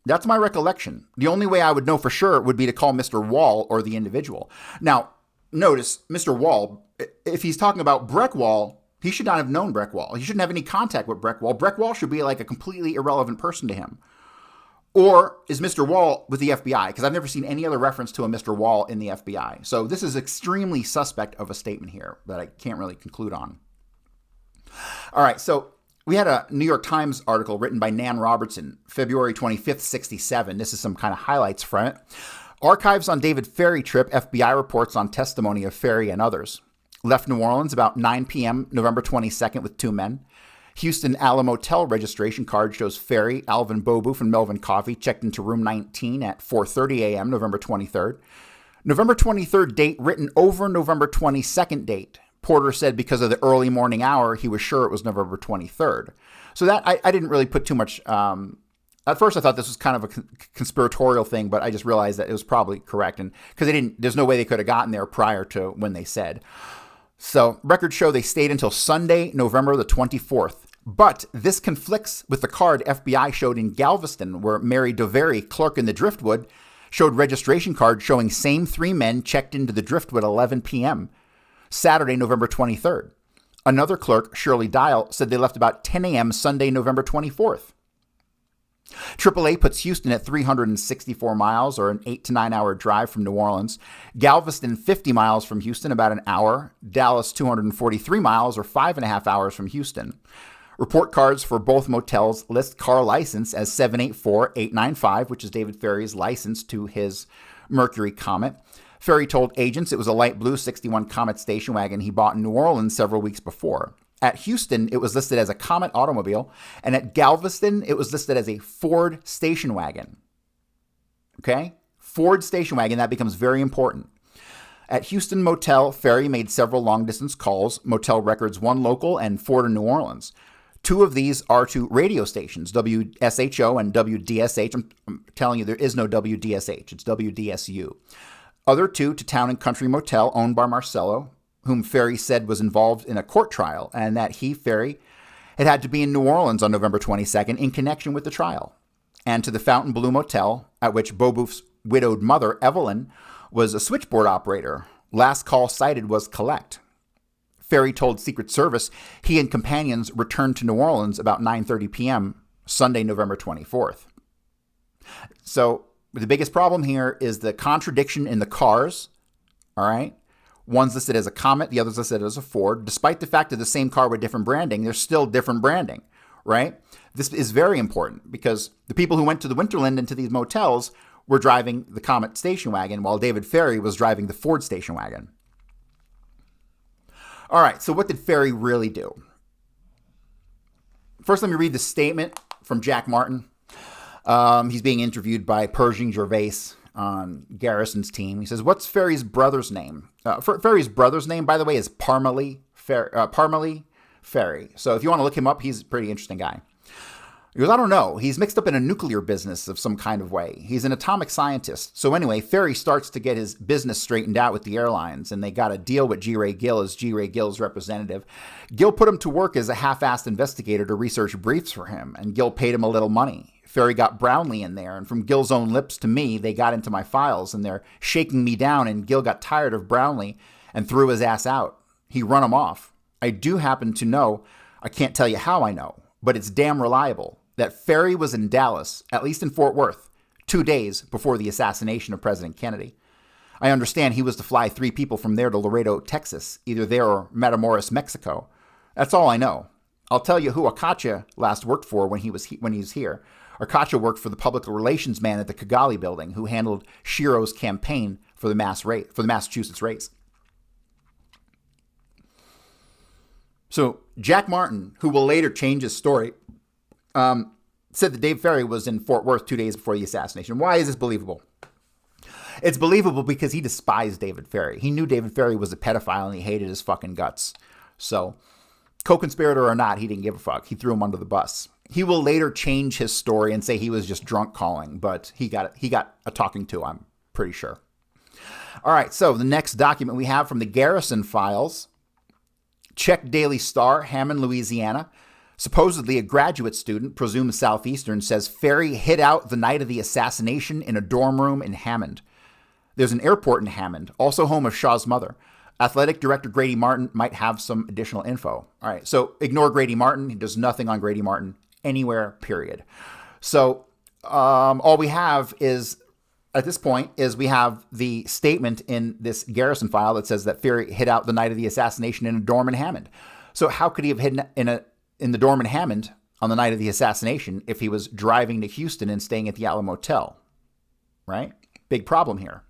"That's my recollection. The only way I would know for sure would be to call Mr. Wall or the individual." Now, notice, Mr. Wall, if he's talking about Breck Wall, he should not have known Breck Wall. He shouldn't have any contact with Breck Wall. Breck Wall should be like a completely irrelevant person to him. Or is Mr. Wall with the FBI? Because I've never seen any other reference to a Mr. Wall in the FBI. So this is extremely suspect of a statement here that I can't really conclude on. All right, so we had a New York Times article written by Nan Robertson, February 25th, 67. This is some kind of highlights from it. "Archives on David Ferry trip, FBI reports on testimony of Ferry and others. Left New Orleans about 9 p.m. November 22nd with 2 men. Houston Motel registration card shows Ferry, Alvin Boboof, and Melvin Coffey checked into room 19 at 4:30 a.m. November 23rd. November 23rd date written over November 22nd date. Porter said because of the early morning hour, he was sure it was November 23rd. So that I didn't really put too much. At first, I thought this was kind of a conspiratorial thing, but I just realized that it was probably correct, and because there's no way they could have gotten there prior to when they said. So records show they stayed until Sunday, November the 24th, But this conflicts with the card FBI showed in Galveston, where Mary Dovery, clerk in the Driftwood, showed registration card showing same three men checked into the Driftwood 11 p.m., Saturday, November 23rd. Another clerk, Shirley Dial, said they left about 10 a.m. Sunday, November 24th. AAA puts Houston at 364 miles, or an 8 to 9 hour drive from New Orleans. Galveston, 50 miles from Houston, about an hour. Dallas, 243 miles, or 5.5 hours from Houston. Report cards for both motels list car license as 784-895, which is David Ferry's license to his Mercury Comet. Ferry told agents it was a light blue 61 Comet station wagon he bought in New Orleans several weeks before. At Houston, it was listed as a Comet automobile, and at Galveston, it was listed as a Ford station wagon. Okay? Ford station wagon, that becomes very important. At Houston Motel, Ferry made several long-distance calls, Motel records one local and 4 to New Orleans. 2 of these are to radio stations, WSHO and WDSH. I'm telling you, there is no WDSH. It's WDSU. Other 2 to Town and Country Motel, owned by Marcello, whom Ferry said was involved in a court trial, and that he, Ferry, had to be in New Orleans on November 22nd in connection with the trial. And to the Fontainebleau Motel, at which Beaubouf's widowed mother, Evelyn, was a switchboard operator. Last call cited was collect. Ferry told Secret Service he and companions returned to New Orleans about 9:30 p.m. Sunday, November 24th. So the biggest problem here is the contradiction in the cars, all right? One's listed as a Comet, the other's listed as a Ford. Despite the fact of the same car with different branding, there's still different branding, right? This is very important because the people who went to the Winterland and to these motels were driving the Comet station wagon while David Ferry was driving the Ford station wagon. All right, so what did Ferry really do? First, let me read the statement from Jack Martin. He's being interviewed by Pershing Gervais on Garrison's team. He says, what's Ferry's brother's name? Ferry's brother's name, by the way, is Parmalee Ferry. So if you want to look him up, he's a pretty interesting guy. He goes, I don't know. He's mixed up in a nuclear business of some kind of way. He's an atomic scientist. So anyway, Ferry starts to get his business straightened out with the airlines, and they got a deal with G. Ray Gill as G. Ray Gill's representative. Gill put him to work as a half-assed investigator to research briefs for him, and Gill paid him a little money. Ferry got Brownlee in there, and from Gill's own lips to me, they got into my files, and they're shaking me down, and Gill got tired of Brownlee and threw his ass out. He run him off. I do happen to know, I can't tell you how I know, but it's damn reliable, that Ferry was in Dallas, at least in Fort Worth, 2 days before the assassination of President Kennedy. I understand he was to fly 3 people from there to Laredo, Texas, either there or Matamoros, Mexico. That's all I know. I'll tell you who Akacha last worked for when he was here. Akacha worked for the public relations man at the Kigali building who handled Shiro's campaign for the Massachusetts race. So Jack Martin, who will later change his story, said that Dave Ferry was in Fort Worth 2 days before the assassination. Why is this believable? It's believable because he despised David Ferry. He knew David Ferry was a pedophile and he hated his fucking guts. So, co-conspirator or not, he didn't give a fuck. He threw him under the bus. He will later change his story and say he was just drunk calling, but he got a talking to, I'm pretty sure. All right, so the next document we have from the Garrison files. Czech Daily Star, Hammond, Louisiana. Supposedly a graduate student, presumed Southeastern, says Ferry hid out the night of the assassination in a dorm room in Hammond. There's an airport in Hammond, also home of Shaw's mother. Athletic director Grady Martin might have some additional info. All right, so ignore Grady Martin. He does nothing on Grady Martin anywhere, period. So all we have is, at this point, is we have the statement in this Garrison file that says that Ferry hid out the night of the assassination in a dorm in Hammond. So how could he have hidden in the dorm in Hammond on the night of the assassination if he was driving to Houston and staying at the Alamo Motel? Right? Big problem here.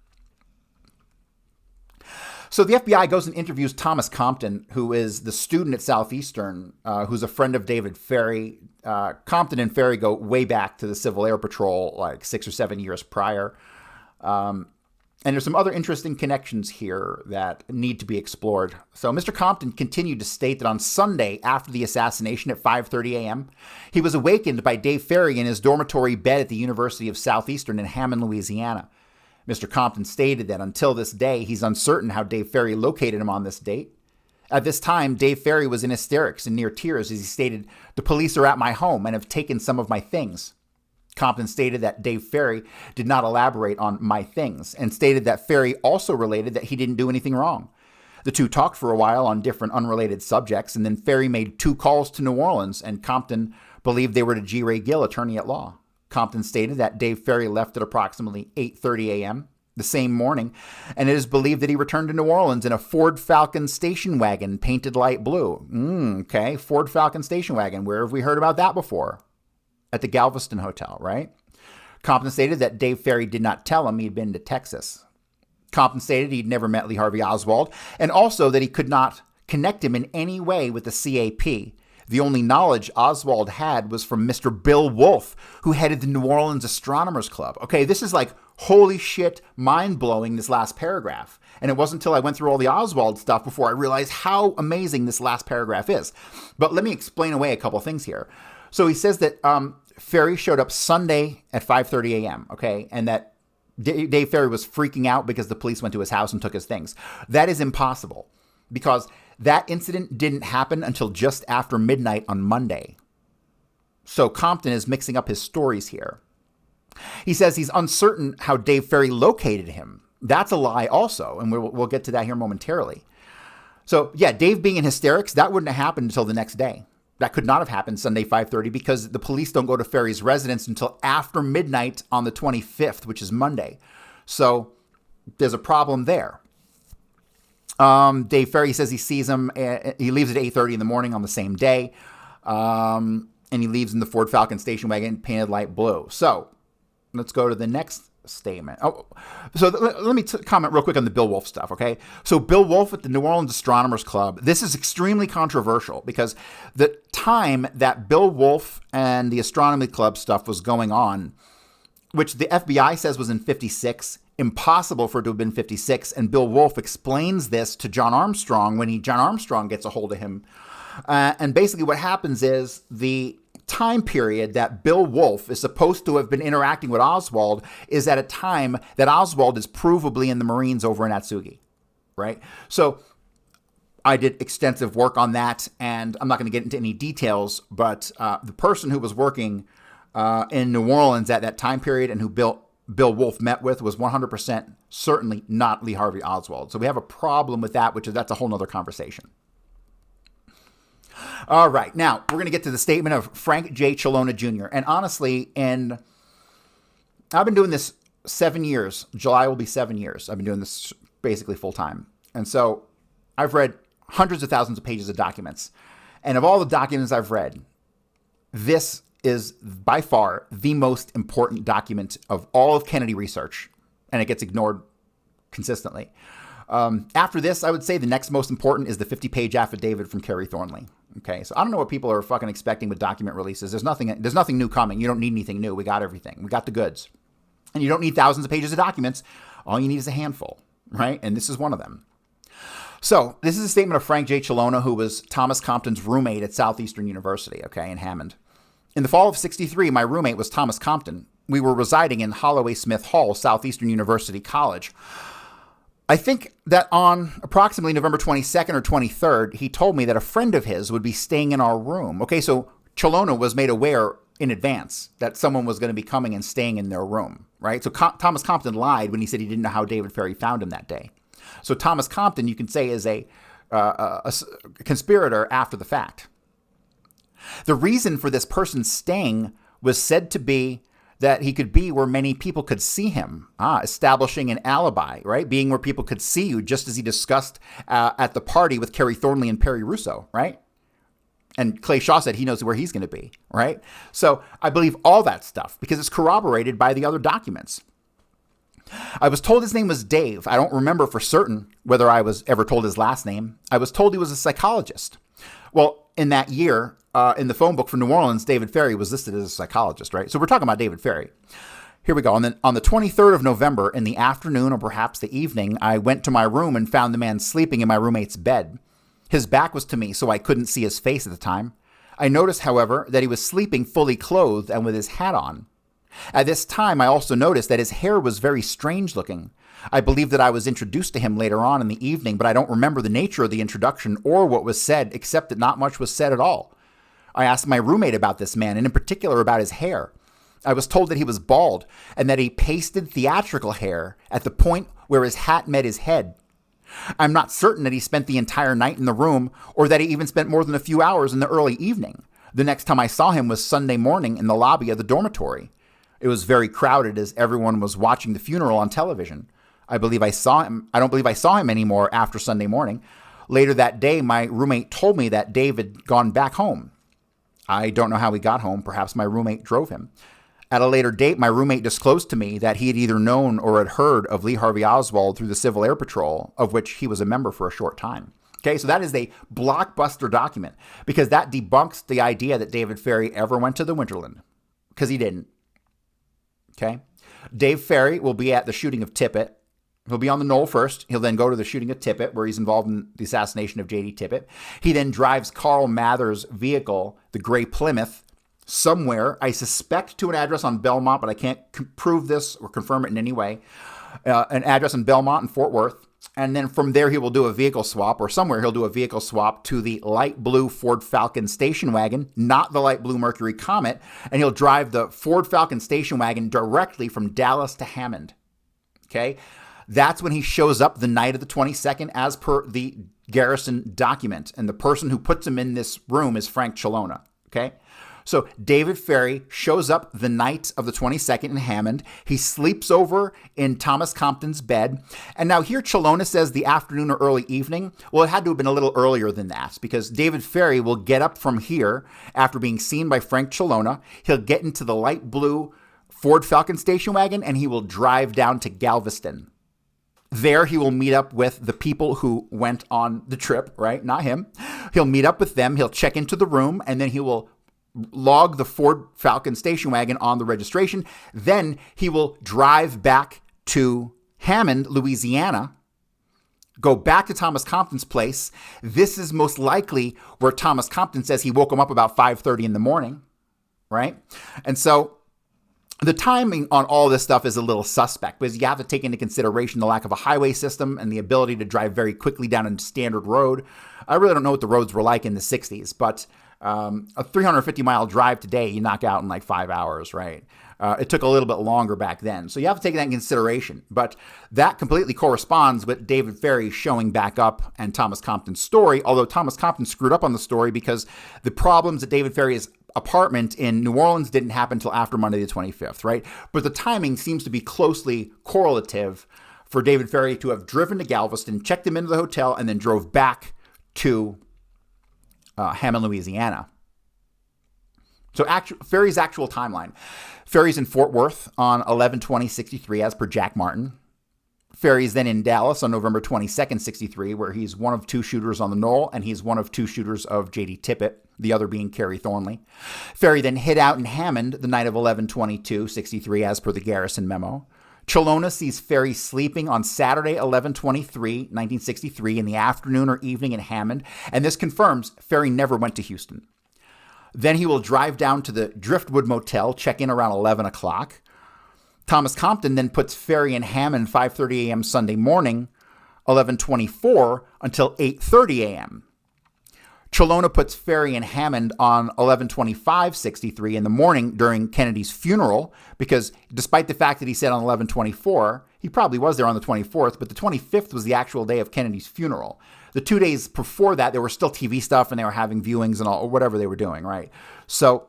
So the FBI goes and interviews Thomas Compton, who is the student at Southeastern, who's a friend of David Ferry. Compton and Ferry go way back to the Civil Air Patrol, like 6 or 7 years prior. And there's some other interesting connections here that need to be explored. So Mr. Compton continued to state that on Sunday after the assassination at 5:30 a.m., he was awakened by Dave Ferry in his dormitory bed at the University of Southeastern in Hammond, Louisiana. Mr. Compton stated that until this day, he's uncertain how Dave Ferry located him on this date. At this time, Dave Ferry was in hysterics and near tears as he stated, "The police are at my home and have taken some of my things." Compton stated that Dave Ferry did not elaborate on my things and stated that Ferry also related that he didn't do anything wrong. The two talked for a while on different unrelated subjects, and then Ferry made 2 calls to New Orleans, and Compton believed they were to G. Ray Gill, attorney at law. Compton stated that Dave Ferry left at approximately 8:30 a.m. the same morning, and it is believed that he returned to New Orleans in a Ford Falcon station wagon painted light blue. Okay, Ford Falcon station wagon. Where have we heard about that before? At the Galveston Hotel, right? Compton stated that Dave Ferry did not tell him he'd been to Texas. Compton stated he'd never met Lee Harvey Oswald, and also that he could not connect him in any way with the CAP. The only knowledge Oswald had was from Mr. Bill Wolfe, who headed the New Orleans Astronomers Club. Okay, this is like, holy shit, mind-blowing, this last paragraph. And it wasn't until I went through all the Oswald stuff before I realized how amazing this last paragraph is. But let me explain away a couple things here. So he says that Ferry showed up Sunday at 5:30 a.m., okay, and that Dave Ferry was freaking out because the police went to his house and took his things. That is impossible because that incident didn't happen until just after midnight on Monday. So Compton is mixing up his stories here. He says he's uncertain how Dave Ferry located him. That's a lie also, and we'll get to that here momentarily. So yeah, Dave being in hysterics, that wouldn't have happened until the next day. That could not have happened Sunday 5:30 because the police don't go to Ferry's residence until after midnight on the 25th, which is Monday. So there's a problem there. Dave Ferry says he sees him. He leaves at 8:30 in the morning on the same day. And he leaves in the Ford Falcon station wagon painted light blue. So let's go to the next statement. Let me comment real quick on the Bill Wolfe stuff, okay? So Bill Wolfe at the New Orleans Astronomers Club, this is extremely controversial because the time that Bill Wolfe and the Astronomy Club stuff was going on, which the FBI says was in 56, impossible for it to have been 56, and Bill Wolfe explains this to John Armstrong when John Armstrong gets a hold of him. And basically what happens is the time period that Bill Wolfe is supposed to have been interacting with Oswald is at a time that Oswald is provably in the Marines over in Atsugi, right? So I did extensive work on that, and I'm not going to get into any details, but the person who was working in New Orleans at that time period and who Bill Wolfe met with was 100% certainly not Lee Harvey Oswald. So we have a problem with that, that's a whole nother conversation. All right, now we're going to get to the statement of Frank J. Chelona Jr. And honestly, I've been doing this 7 years. July will be 7 years. I've been doing this basically full time. And so I've read hundreds of thousands of pages of documents. And of all the documents I've read, this is by far the most important document of all of Kennedy research. And it gets ignored consistently. After this, I would say the next most important is the 50-page affidavit from Kerry Thornley. Okay, so I don't know what people are fucking expecting with document releases. There's nothing new coming. You don't need anything new. We got everything. We got the goods. And you don't need thousands of pages of documents. All you need is a handful, right? And this is one of them. So this is a statement of Frank J. Chelona, who was Thomas Compton's roommate at Southeastern University, okay, in Hammond. In the fall of '63, my roommate was Thomas Compton. We were residing in Holloway Smith Hall, Southeastern University College. I think that on approximately November 22nd or 23rd, he told me that a friend of his would be staying in our room. Okay, so Chelona was made aware in advance that someone was going to be coming and staying in their room, right? So Thomas Compton lied when he said he didn't know how David Ferry found him that day. So Thomas Compton, you can say, is a conspirator after the fact. The reason for this person staying was said to be that he could be where many people could see him, establishing an alibi, right? Being where people could see you, just as he discussed at the party with Kerry Thornley and Perry Russo, right? And Clay Shaw said he knows where he's going to be, right? So I believe all that stuff because it's corroborated by the other documents. I was told his name was Dave. I don't remember for certain whether I was ever told his last name. I was told he was a psychologist. Well, in that year, in the phone book for New Orleans, David Ferry was listed as a psychologist, right? So we're talking about David Ferry. Here we go. And then on the 23rd of November, in the afternoon or perhaps the evening, I went to my room and found the man sleeping in my roommate's bed. His back was to me, so I couldn't see his face at the time. I noticed, however, that he was sleeping fully clothed and with his hat on. At this time, I also noticed that his hair was very strange looking. I believe that I was introduced to him later on in the evening, but I don't remember the nature of the introduction or what was said, except that not much was said at all. I asked my roommate about this man, and in particular about his hair. I was told that he was bald and that he pasted theatrical hair at the point where his hat met his head. I'm not certain that he spent the entire night in the room or that he even spent more than a few hours in the early evening. The next time I saw him was Sunday morning in the lobby of the dormitory. It was very crowded as everyone was watching the funeral on television. I don't believe I saw him anymore after Sunday morning. Later that day, my roommate told me that Dave had gone back home. I don't know how he got home. Perhaps my roommate drove him. At a later date, my roommate disclosed to me that he had either known or had heard of Lee Harvey Oswald through the Civil Air Patrol, of which he was a member for a short time. Okay, so that is a blockbuster document because that debunks the idea that David Ferry ever went to the Winterland, because he didn't. Okay, Dave Ferry will be at the shooting of Tippit. He'll be on the Knoll first. He'll then go to the shooting of Tippit, where he's involved in the assassination of J.D. Tippit. He then drives Carl Mather's vehicle, the gray Plymouth, somewhere, I suspect to an address on Belmont, but I can't prove this or confirm it in any way, an address in Belmont and Fort Worth. And then from there, he will do a vehicle swap, or somewhere he'll do a vehicle swap to the light blue Ford Falcon station wagon, not the light blue Mercury Comet, and he'll drive the Ford Falcon station wagon directly from Dallas to Hammond. Okay? That's when he shows up the night of the 22nd, as per the Garrison document. And the person who puts him in this room is Frank Chalona. Okay? So David Ferry shows up the night of the 22nd in Hammond. He sleeps over in Thomas Compton's bed. And now here Chalona says the afternoon or early evening. Well, it had to have been a little earlier than that because David Ferry will get up from here after being seen by Frank Chalona. He'll get into the light blue Ford Falcon station wagon and he will drive down to Galveston. There he will meet up with the people who went on the trip, right? Not him. He'll meet up with them. He'll check into the room and then he will log the Ford Falcon station wagon on the registration. Then he will drive back to Hammond, Louisiana, go back to Thomas Compton's place. This is most likely where Thomas Compton says he woke him up about 5:30 in the morning, right? And so the timing on all this stuff is a little suspect because you have to take into consideration the lack of a highway system and the ability to drive very quickly down a standard road. I really don't know what the roads were like in the 60s, but a 350-mile drive today, you knock out in like 5 hours, right? It took a little bit longer back then. So you have to take that in consideration. But that completely corresponds with David Ferry showing back up and Thomas Compton's story, although Thomas Compton screwed up on the story because the problems at David Ferry's apartment in New Orleans didn't happen until after Monday the 25th, right? But the timing seems to be closely correlative for David Ferry to have driven to Galveston, checked him into the hotel, and then drove back to Hammond, Louisiana. So Ferry's actual timeline. Ferry's in Fort Worth on 11/20/63 as per Jack Martin. Ferry's then in Dallas on November 22nd, 63, where he's one of two shooters on the Knoll, and he's one of two shooters of J.D. Tippit, the other being Kerry Thornley. Ferry then hid out in Hammond the night of 11/22/63 as per the Garrison memo. Chalona sees Ferry sleeping on Saturday, 11/23/1963 in the afternoon or evening in Hammond, and this confirms Ferry never went to Houston. Then he will drive down to the Driftwood Motel, check in around 11 o'clock. Thomas Compton then puts Ferry in Hammond 5:30 a.m. Sunday morning, 11/24 until 8:30 a.m. Chalona puts Ferry in Hammond on 11/25/63 in the morning during Kennedy's funeral, because despite the fact that he said on 11/24, he probably was there on the 24th, but the 25th was the actual day of Kennedy's funeral. The 2 days before that, there were still TV stuff and they were having viewings and all, or whatever they were doing, right? So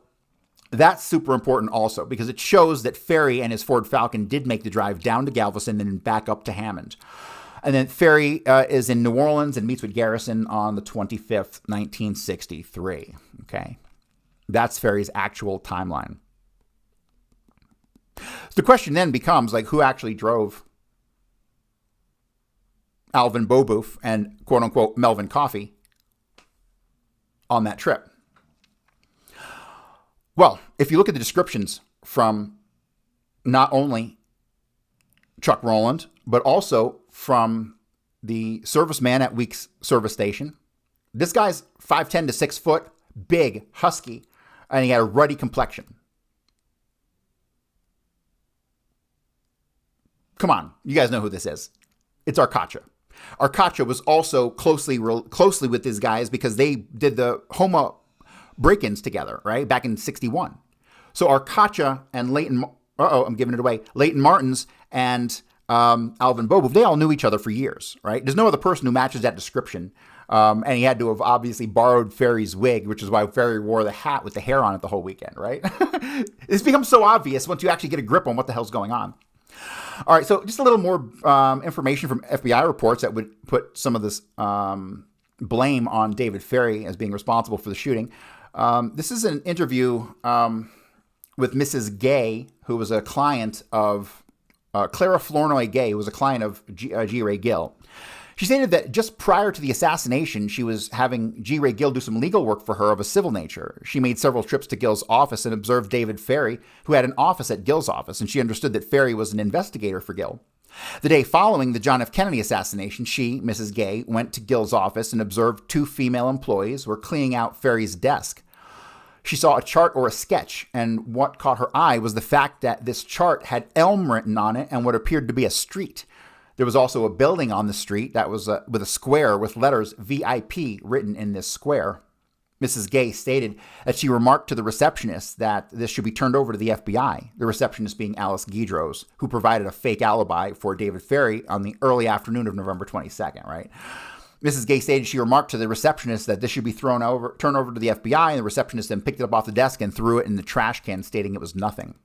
that's super important also because it shows that Ferry and his Ford Falcon did make the drive down to Galveston and then back up to Hammond. And then Ferry is in New Orleans and meets with Garrison on the 25th, 1963. Okay. That's Ferry's actual timeline. So the question then becomes, like, who actually drove Alvin Beaubouf and quote-unquote Melvin Coffey on that trip? Well, if you look at the descriptions from not only Chuck Roland, but also from the serviceman at Weeks Service Station, this guy's 5'10" to 6 foot, big, husky, and he had a ruddy complexion. Come on, you guys know who this is. It's Arcacha. Arcacha was also closely with these guys because they did the Homa break-ins together, right, back in 61. So Arcacha and Leighton, I'm giving it away, Leighton Martins and Alvin Bobu, they all knew each other for years, right? There's no other person who matches that description. And he had to have obviously borrowed Ferry's wig, which is why Ferry wore the hat with the hair on it the whole weekend, right? It's become so obvious once you actually get a grip on what the hell's going on. All right, so just a little more information from FBI reports that would put some of this blame on David Ferry as being responsible for the shooting. This is an interview with Mrs. Gay, who was a client of Clara Flournoy Gay, who was a client of G. Ray Gill. She stated that just prior to the assassination, she was having G. Ray Gill do some legal work for her of a civil nature. She made several trips to Gill's office and observed David Ferry, who had an office at Gill's office, and she understood that Ferry was an investigator for Gill. The day following the John F. Kennedy assassination, she, Mrs. Gay, went to Gill's office and observed two female employees were cleaning out Ferry's desk. She saw a chart or a sketch, and what caught her eye was the fact that this chart had Elm written on it and what appeared to be a street. There was also a building on the street that was with a square with letters VIP written in this square. Mrs. Gay stated that she remarked to the receptionist that this should be turned over to the FBI, the receptionist being Alice Guidros, who provided a fake alibi for David Ferry on the early afternoon of November 22nd, right? Mrs. Gay stated she remarked to the receptionist that this should be turned over to the FBI, and the receptionist then picked it up off the desk and threw it in the trash can, stating it was nothing.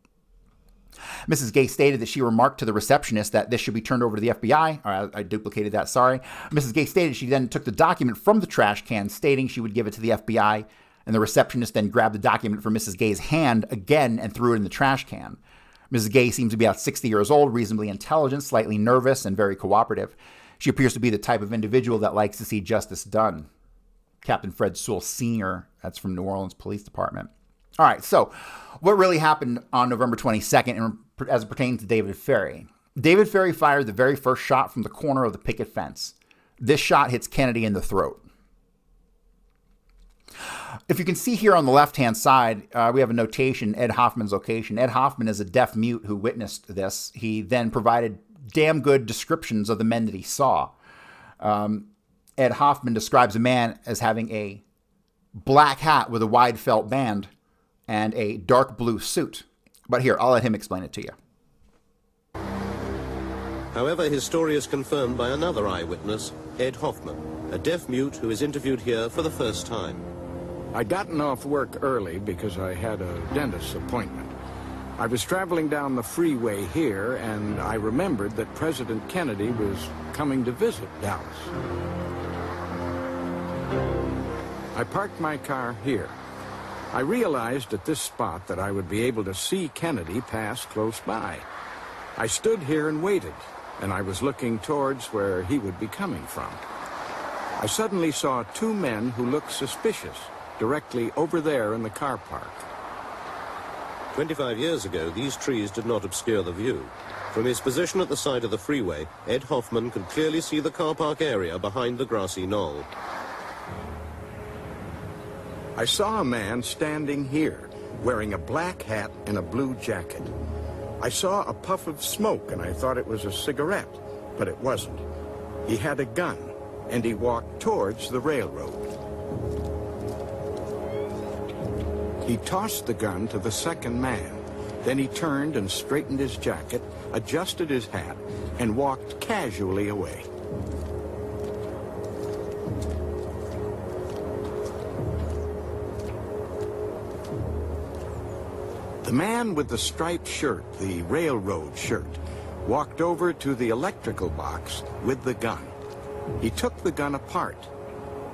Mrs. Gay stated that she remarked to the receptionist that this should be turned over to the FBI. I duplicated that, sorry. Mrs. Gay stated she then took the document from the trash can, stating she would give it to the FBI, and the receptionist then grabbed the document from Mrs. Gay's hand again and threw it in the trash can. Mrs. Gay seems to be about 60 years old, reasonably intelligent, slightly nervous, and very cooperative. She appears to be the type of individual that likes to see justice done. Captain Fred Sewell Sr., that's from New Orleans Police Department. All right, so what really happened on November 22nd as it pertains to David Ferry? David Ferry fired the very first shot from the corner of the picket fence. This shot hits Kennedy in the throat. If you can see here on the left-hand side, we have a notation, Ed Hoffman's location. Ed Hoffman is a deaf mute who witnessed this. He then provided damn good descriptions of the men that he saw. Ed Hoffman describes a man as having a black hat with a wide felt band and a dark blue suit. But here, I'll let him explain it to you. However, his story is confirmed by another eyewitness, Ed Hoffman, a deaf mute who is interviewed here for the first time. I'd gotten off work early because I had a dentist's appointment. I was traveling down the freeway here, and I remembered that President Kennedy was coming to visit Dallas. I parked my car here. I realized at this spot that I would be able to see Kennedy pass close by. I stood here and waited, and I was looking towards where he would be coming from. I suddenly saw two men who looked suspicious directly over there in the car park. 25 years ago, these trees did not obscure the view. From his position at the side of the freeway, Ed Hoffman could clearly see the car park area behind the grassy knoll. I saw a man standing here, wearing a black hat and a blue jacket. I saw a puff of smoke, and I thought it was a cigarette, but it wasn't. He had a gun, and he walked towards the railroad. He tossed the gun to the second man. Then he turned and straightened his jacket, adjusted his hat, and walked casually away. The man with the striped shirt, the railroad shirt, walked over to the electrical box with the gun. He took the gun apart.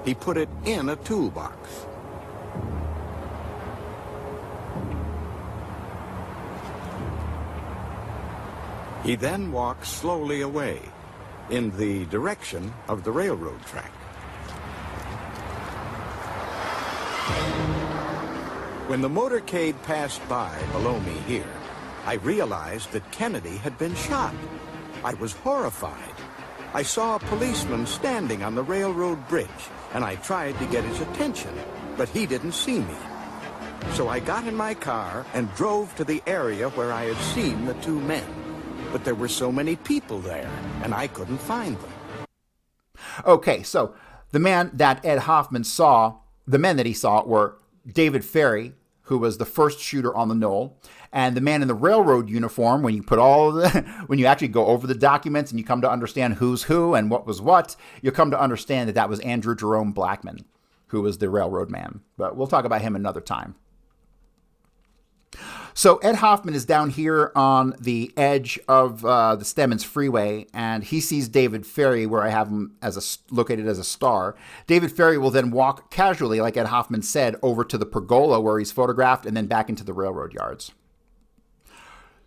He put it in a toolbox. He then walked slowly away in the direction of the railroad track. When the motorcade passed by below me here, I realized that Kennedy had been shot. I was horrified. I saw a policeman standing on the railroad bridge, and I tried to get his attention, but he didn't see me. So I got in my car and drove to the area where I had seen the two men. but there were so many people there, and I couldn't find them. Okay, so the man that Ed Hoffman saw, the men that he saw were David Ferry, who was the first shooter on the Knoll, and the man in the railroad uniform. When you put when you actually go over the documents and you come to understand who's who and what was what, you'll come to understand that was Andrew Jerome Blackman, who was the railroad man. But we'll talk about him another time. So Ed Hoffman is down here on the edge of the Stemmons Freeway, and he sees David Ferry, where I have him located as a star. David Ferry will then walk casually, like Ed Hoffman said, over to the pergola where he's photographed, and then back into the railroad yards.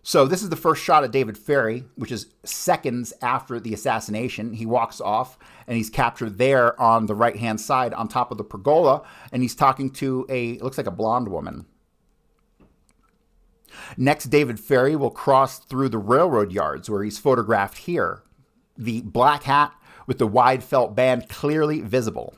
So this is the first shot of David Ferry, which is seconds after the assassination. He walks off, and he's captured there on the right-hand side on top of the pergola, and he's talking to looks like a blonde woman. Next, David Ferry will cross through the railroad yards where he's photographed here. The black hat with the wide felt band clearly visible.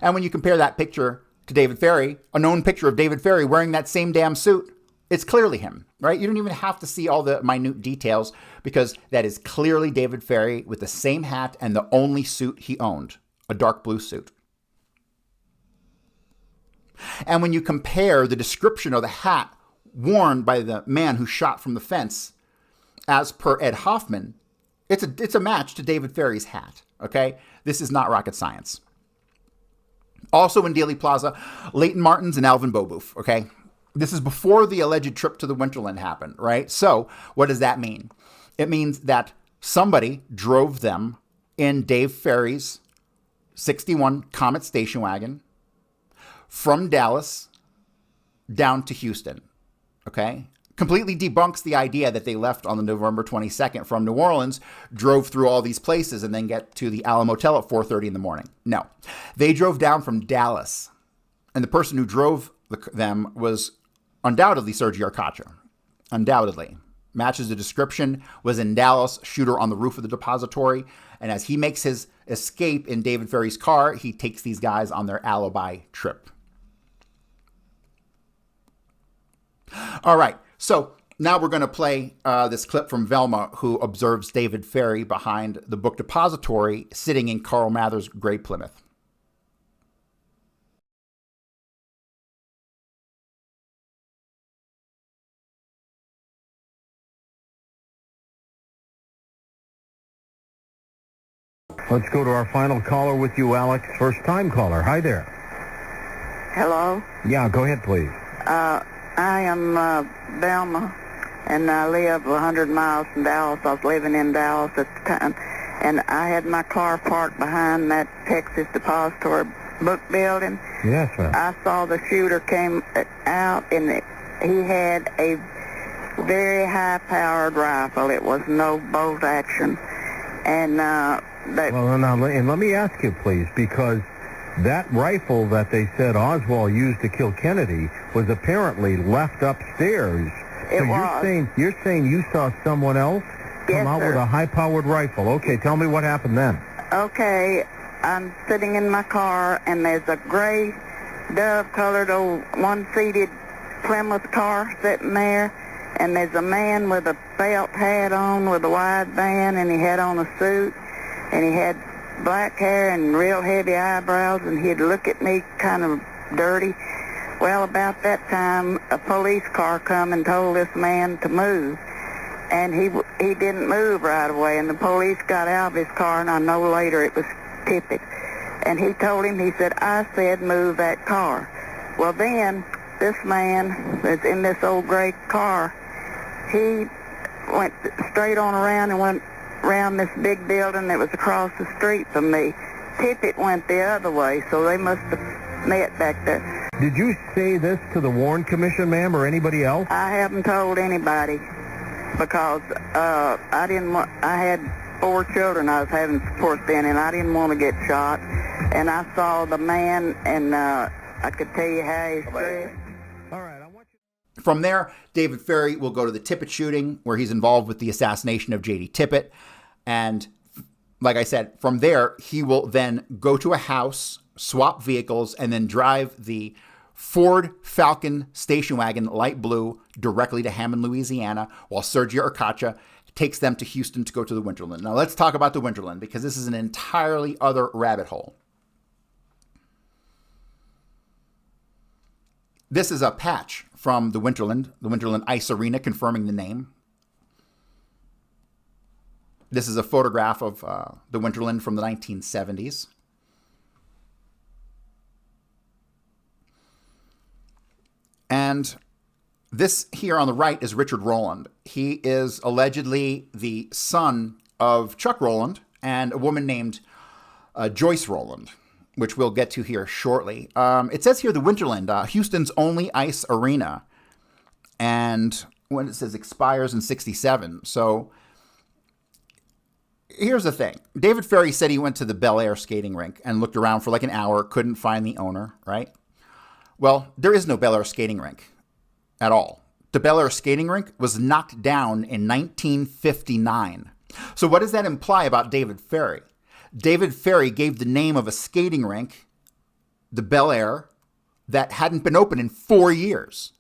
And when you compare that picture to David Ferry, a known picture of David Ferry wearing that same damn suit, it's clearly him, right? You don't even have to see all the minute details because that is clearly David Ferry with the same hat and the only suit he owned, a dark blue suit. And when you compare the description of the hat worn by the man who shot from the fence, as per Ed Hoffman, it's a match to David Ferry's hat, okay? This is not rocket science. Also in Dealey Plaza, Leighton Martins and Alvin Beaubouf, okay? This is before the alleged trip to the Winterland happened, right? So what does that mean? It means that somebody drove them in Dave Ferry's 61 Comet station wagon from Dallas down to Houston, okay? Completely debunks the idea that they left on the November 22nd from New Orleans, drove through all these places, and then get to the Alamo Motel at 4:30 in the morning. No. They drove down from Dallas, and the person who drove them was undoubtedly Sergio Arcacha. Undoubtedly. Matches the description, was in Dallas, shooter on the roof of the depository, and as he makes his escape in David Ferry's car, he takes these guys on their alibi trip. All right, so now we're going to play this clip from Velma, who observes David Ferry behind the book depository sitting in Carl Mather's gray Plymouth. Let's go to our final caller with you, Alex. First-time caller. Hi there. Hello? Yeah, go ahead, please. I am Velma, and I live 100 miles from Dallas. I was living in Dallas at the time, and I had my car parked behind that Texas Depository book building. Yes, sir. I saw the shooter came out, and he had a very high-powered rifle. It was no bolt action, and Well, now, and let me ask you, please, because that rifle that they said Oswald used to kill Kennedy was apparently left upstairs. It was. You're saying you saw someone else come out sir. with a high-powered rifle. Okay, tell me what happened then. Okay, I'm sitting in my car, and there's a gray, dove-colored old one-seated Plymouth car sitting there, and there's a man with a felt hat on with a wide band, and he had on a suit, and he had black hair and real heavy eyebrows, and he'd look at me kind of dirty. Well, about that time, a police car come and told this man to move, and he didn't move right away, and the police got out of his car, and I know later it was Tippett, and he told him, he said, I said move that car. Well, then, this man that's in this old gray car, he went straight on around and went around this big building that was across the street from me. Tippett went the other way, so they must have met back there. Did you say this to the Warren Commission, ma'am, or anybody else? I haven't told anybody because I didn't want, I had 4 children I was having support then, and I didn't want to get shot. And I saw the man, and I could tell you how he's dressed. All right, I want you... From there, David Ferry will go to the Tippett shooting, where he's involved with the assassination of J.D. Tippett. And like I said, from there, he will then go to a house, swap vehicles, and then drive the Ford Falcon station wagon, light blue, directly to Hammond, Louisiana, while Sergio Arcacha takes them to Houston to go to the Winterland. Now let's talk about the Winterland, because this is an entirely other rabbit hole. This is a patch from the Winterland Ice Arena, confirming the name. This is a photograph of the Winterland from the 1970s. And this here on the right is Richard Roland. He is allegedly the son of Chuck Roland and a woman named Joyce Roland, which we'll get to here shortly. It says here the Winterland, Houston's only ice arena. And when it says expires in 67. So here's the thing. David Ferry said he went to the Bel Air skating rink and looked around for like an hour, couldn't find the owner, right? Well, there is no Bel Air skating rink at all. The Bel Air skating rink was knocked down in 1959. So what does that imply about David Ferry? David Ferry gave the name of a skating rink, the Bel Air, that hadn't been open in 4 years.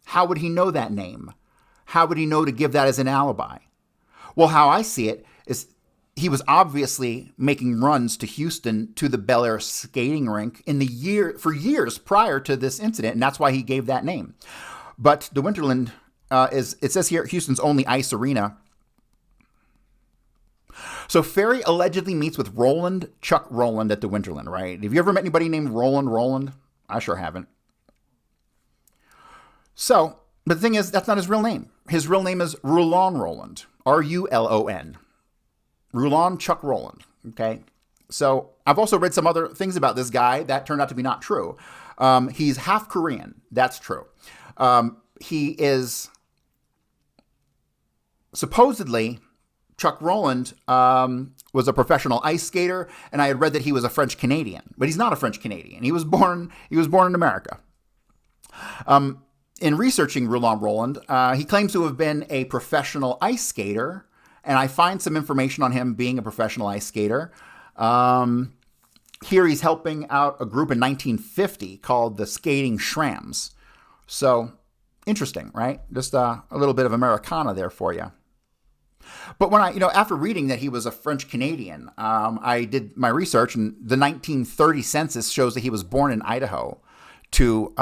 How would he know that name? How would he know to give that as an alibi? Well, how I see it is he was obviously making runs to Houston to the Bel Air skating rink for years prior to this incident, and that's why he gave that name. But the Winterland it says here, Houston's only ice arena. So Ferry allegedly meets with Chuck Roland at the Winterland, right? Have you ever met anybody named Roland? I sure haven't. So, but the thing is, that's not his real name. His real name is Roland Roland, Rulon. Roland Chuck Roland, okay? So I've also read some other things about this guy that turned out to be not true. He's half Korean. That's true. He is supposedly, Chuck Roland was a professional ice skater, and I had read that he was a French Canadian, but he's not a French Canadian. He was born in America. In researching Roland Roland, he claims to have been a professional ice skater, and I find some information on him being a professional ice skater. Here he's helping out a group in 1950 called the Skating Shrams. So, interesting, right? Just a little bit of Americana there for you. But when after reading that he was a French Canadian, I did my research, and the 1930 census shows that he was born in Idaho to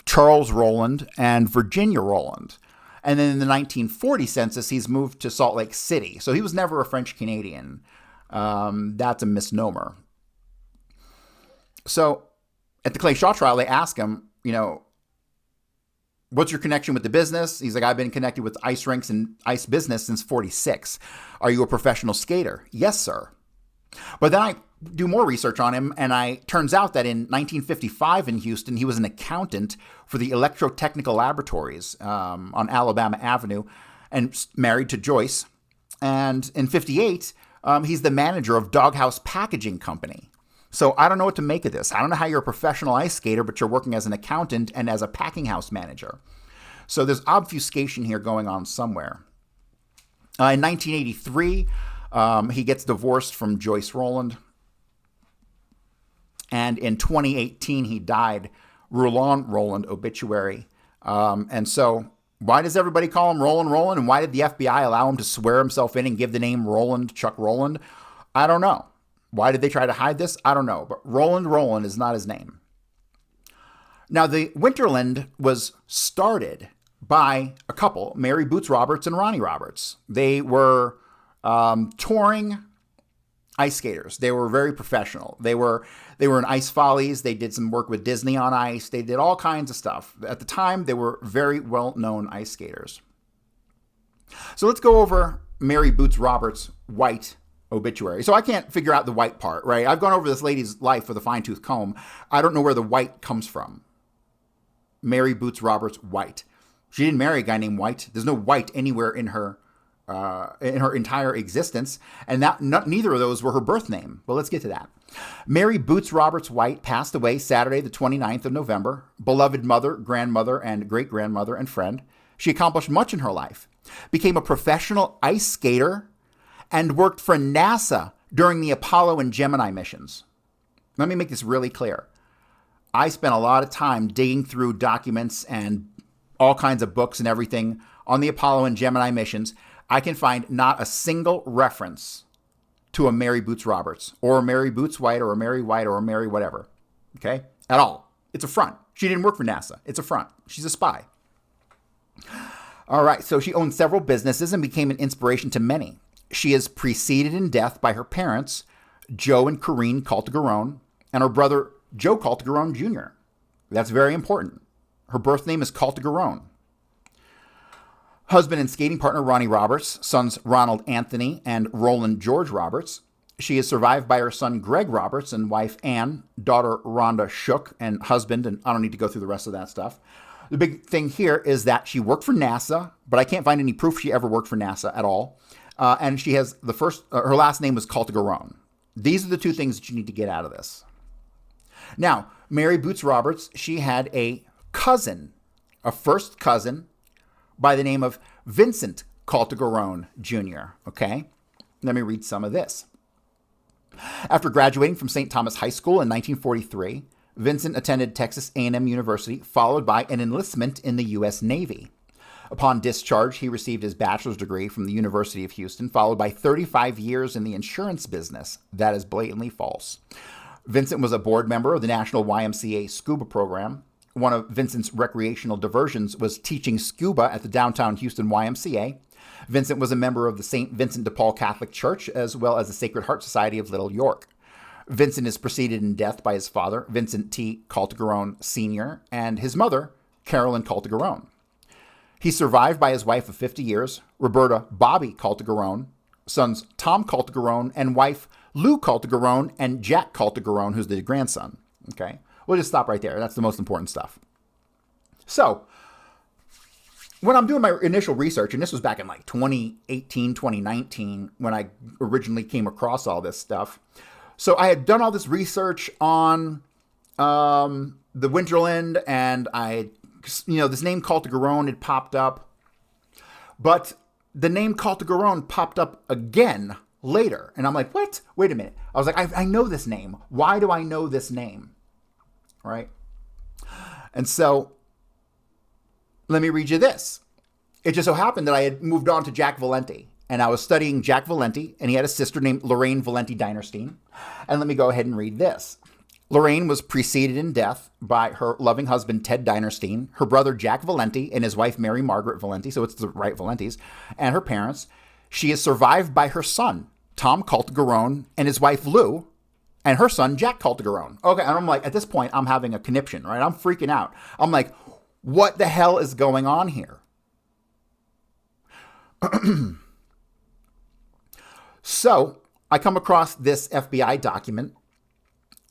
Charles Roland and Virginia Roland. And then in the 1940 census, he's moved to Salt Lake City. So he was never a French Canadian. That's a misnomer. So at the Clay Shaw trial, they ask him, what's your connection with the business? He's like, I've been connected with ice rinks and ice business since 46. Are you a professional skater? Yes, sir. But then I do more research on him, and turns out that in 1955 in Houston, he was an accountant for the Electrotechnical Laboratories on Alabama Avenue, and married to Joyce. And in 58, he's the manager of Doghouse Packaging Company. So I don't know what to make of this. I don't know how you're a professional ice skater, but you're working as an accountant and as a packing house manager. So there's obfuscation here going on somewhere. In 1983, he gets divorced from Joyce Roland. And in 2018, he died. Roland Roland obituary. And so why does everybody call him Roland? And why did the FBI allow him to swear himself in and give the name Roland, Chuck Roland? I don't know. Why did they try to hide this? I don't know. But Roland is not his name. Now, the Winterland was started by a couple, Mary Boots Roberts and Ronnie Roberts. They were touring ice skaters. They were very professional. They were in Ice Follies. They did some work with Disney on ice. They did all kinds of stuff. At the time, they were very well-known ice skaters. So let's go over Mary Boots Roberts' white obituary. So I can't figure out the white part, right? I've gone over this lady's life with a fine-tooth comb. I don't know where the white comes from. Mary Boots Roberts, white. She didn't marry a guy named White. There's no white anywhere in her entire existence, and neither of those were her birth name. But let's get to that. Mary Boots Roberts White passed away Saturday, the 29th of November. Beloved mother, grandmother, and great-grandmother and friend. She accomplished much in her life. Became a professional ice skater and worked for NASA during the Apollo and Gemini missions. Let me make this really clear. I spent a lot of time digging through documents and all kinds of books and everything on the Apollo and Gemini missions. I can find not a single reference to a Mary Boots Roberts or a Mary Boots White or a Mary White or a Mary whatever. Okay? At all. It's a front. She didn't work for NASA. It's a front. She's a spy. All right. So she owned several businesses and became an inspiration to many. She is preceded in death by her parents, Joe and Corinne Calderon, and her brother, Joe Calderon Jr. That's very important. Her birth name is Calderon. Husband and skating partner Ronnie Roberts, sons Ronald Anthony and Roland George Roberts. She is survived by her son Greg Roberts and wife Ann, daughter Rhonda Shook, and husband, and I don't need to go through the rest of that stuff. The big thing here is that she worked for NASA, but I can't find any proof she ever worked for NASA at all. And she has her last name was Calderon. These are the two things that you need to get out of this. Now, Mary Boots Roberts, she had a cousin, a first cousin, by the name of Vincent Calderon Jr., okay? Let me read some of this. After graduating from St. Thomas High School in 1943, Vincent attended Texas A&M University, followed by an enlistment in the U.S. Navy. Upon discharge, he received his bachelor's degree from the University of Houston, followed by 35 years in the insurance business. That is blatantly false. Vincent was a board member of the National YMCA Scuba Program. One of Vincent's recreational diversions was teaching scuba at the downtown Houston YMCA. Vincent was a member of the St. Vincent de Paul Catholic Church, as well as the Sacred Heart Society of Little York. Vincent is preceded in death by his father, Vincent T. Calderon Sr., and his mother, Carolyn Calderon. He's survived by his wife of 50 years, Roberta Bobby Calderon, sons Tom Calderon, and wife Lou Calderon, and Jack Calderon, who's the grandson. Okay? We'll just stop right there. That's the most important stuff. So, when I'm doing my initial research, and this was back in like 2018, 2019, when I originally came across all this stuff. So I had done all this research on the Winterland, and this name Calderon had popped up. But the name Calderon popped up again later. And I'm like, what? Wait a minute. I was like, I know this name. Why do I know this name? Right? And so, let me read you this. It just so happened that I had moved on to Jack Valenti, and I was studying Jack Valenti, and he had a sister named Lorraine Valenti Dinerstein. And let me go ahead and read this. Lorraine was preceded in death by her loving husband, Ted Dinerstein, her brother, Jack Valenti, and his wife, Mary Margaret Valenti, so it's the right Valentis, and her parents. She is survived by her son, Tom Calderon, and his wife, Lou, and her son, Jack Calderon. Okay, and I'm like, at this point, I'm having a conniption, right? I'm freaking out. I'm like, what the hell is going on here? So, I come across this FBI document,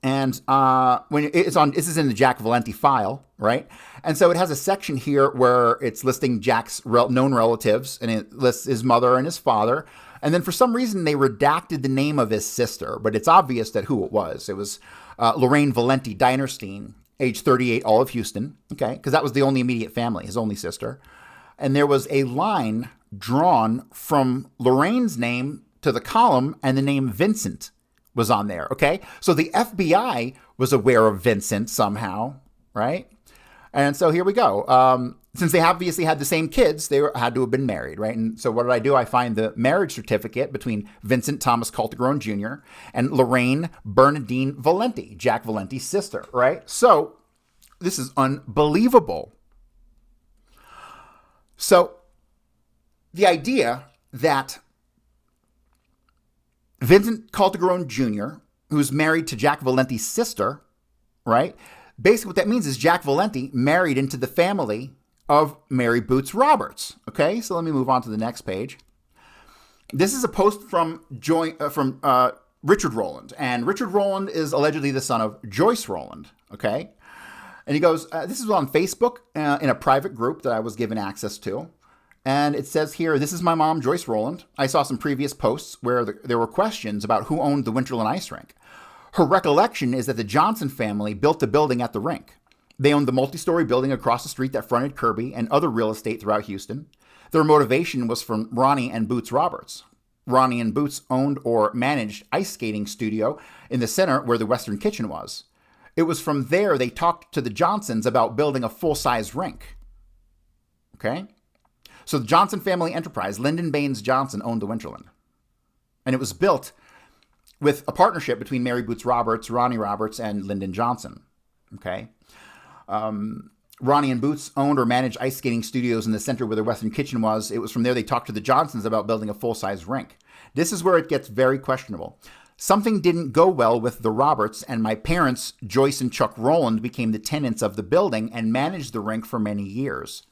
and this is in the Jack Valenti file, right? And so it has a section here where it's listing Jack's known relatives, and it lists his mother and his father. And then for some reason, they redacted the name of his sister, but it's obvious that who it was. It was Lorraine Valenti Dinerstein, age 38, all of Houston, okay? Because that was the only immediate family, his only sister. And there was a line drawn from Lorraine's name to the column, and the name Vincent was on there, okay? So the FBI was aware of Vincent somehow, right? And so here we go. Since they obviously had the same kids, they had to have been married, right? And so what did I do? I find the marriage certificate between Vincent Thomas Calderon Jr. and Lorraine Bernadine Valenti, Jack Valenti's sister, right? So this is unbelievable. So the idea that Vincent Calderon Jr., who's married to Jack Valenti's sister, right? Basically what that means is Jack Valenti married into the family of Mary Boots Roberts. Okay, so let me move on to the next page. This is a post from Richard Roland, and Richard Roland is allegedly the son of Joyce Roland. Okay, and he goes, this is on Facebook in a private group that I was given access to. And it says here, this is my mom, Joyce Roland. I saw some previous posts where there were questions about who owned the Winterland ice rink. Her recollection is that the Johnson family built the building at the rink. They owned the multi-story building across the street that fronted Kirby and other real estate throughout Houston. Their motivation was from Ronnie and Boots Roberts. Ronnie and Boots owned or managed ice skating studio in the center where the Western Kitchen was. It was from there they talked to the Johnsons about building a full-size rink. Okay? So the Johnson family enterprise, Lyndon Baines Johnson, owned the Winterland. And it was built with a partnership between Mary Boots Roberts, Ronnie Roberts, and Lyndon Johnson. Okay? Ronnie and Boots owned or managed ice skating studios in the center where the Western Kitchen was. It was from there they talked to the Johnsons about building a full-size rink. This is where it gets very questionable. Something didn't go well with the Roberts, and my parents, Joyce and Chuck Roland, became the tenants of the building and managed the rink for many years.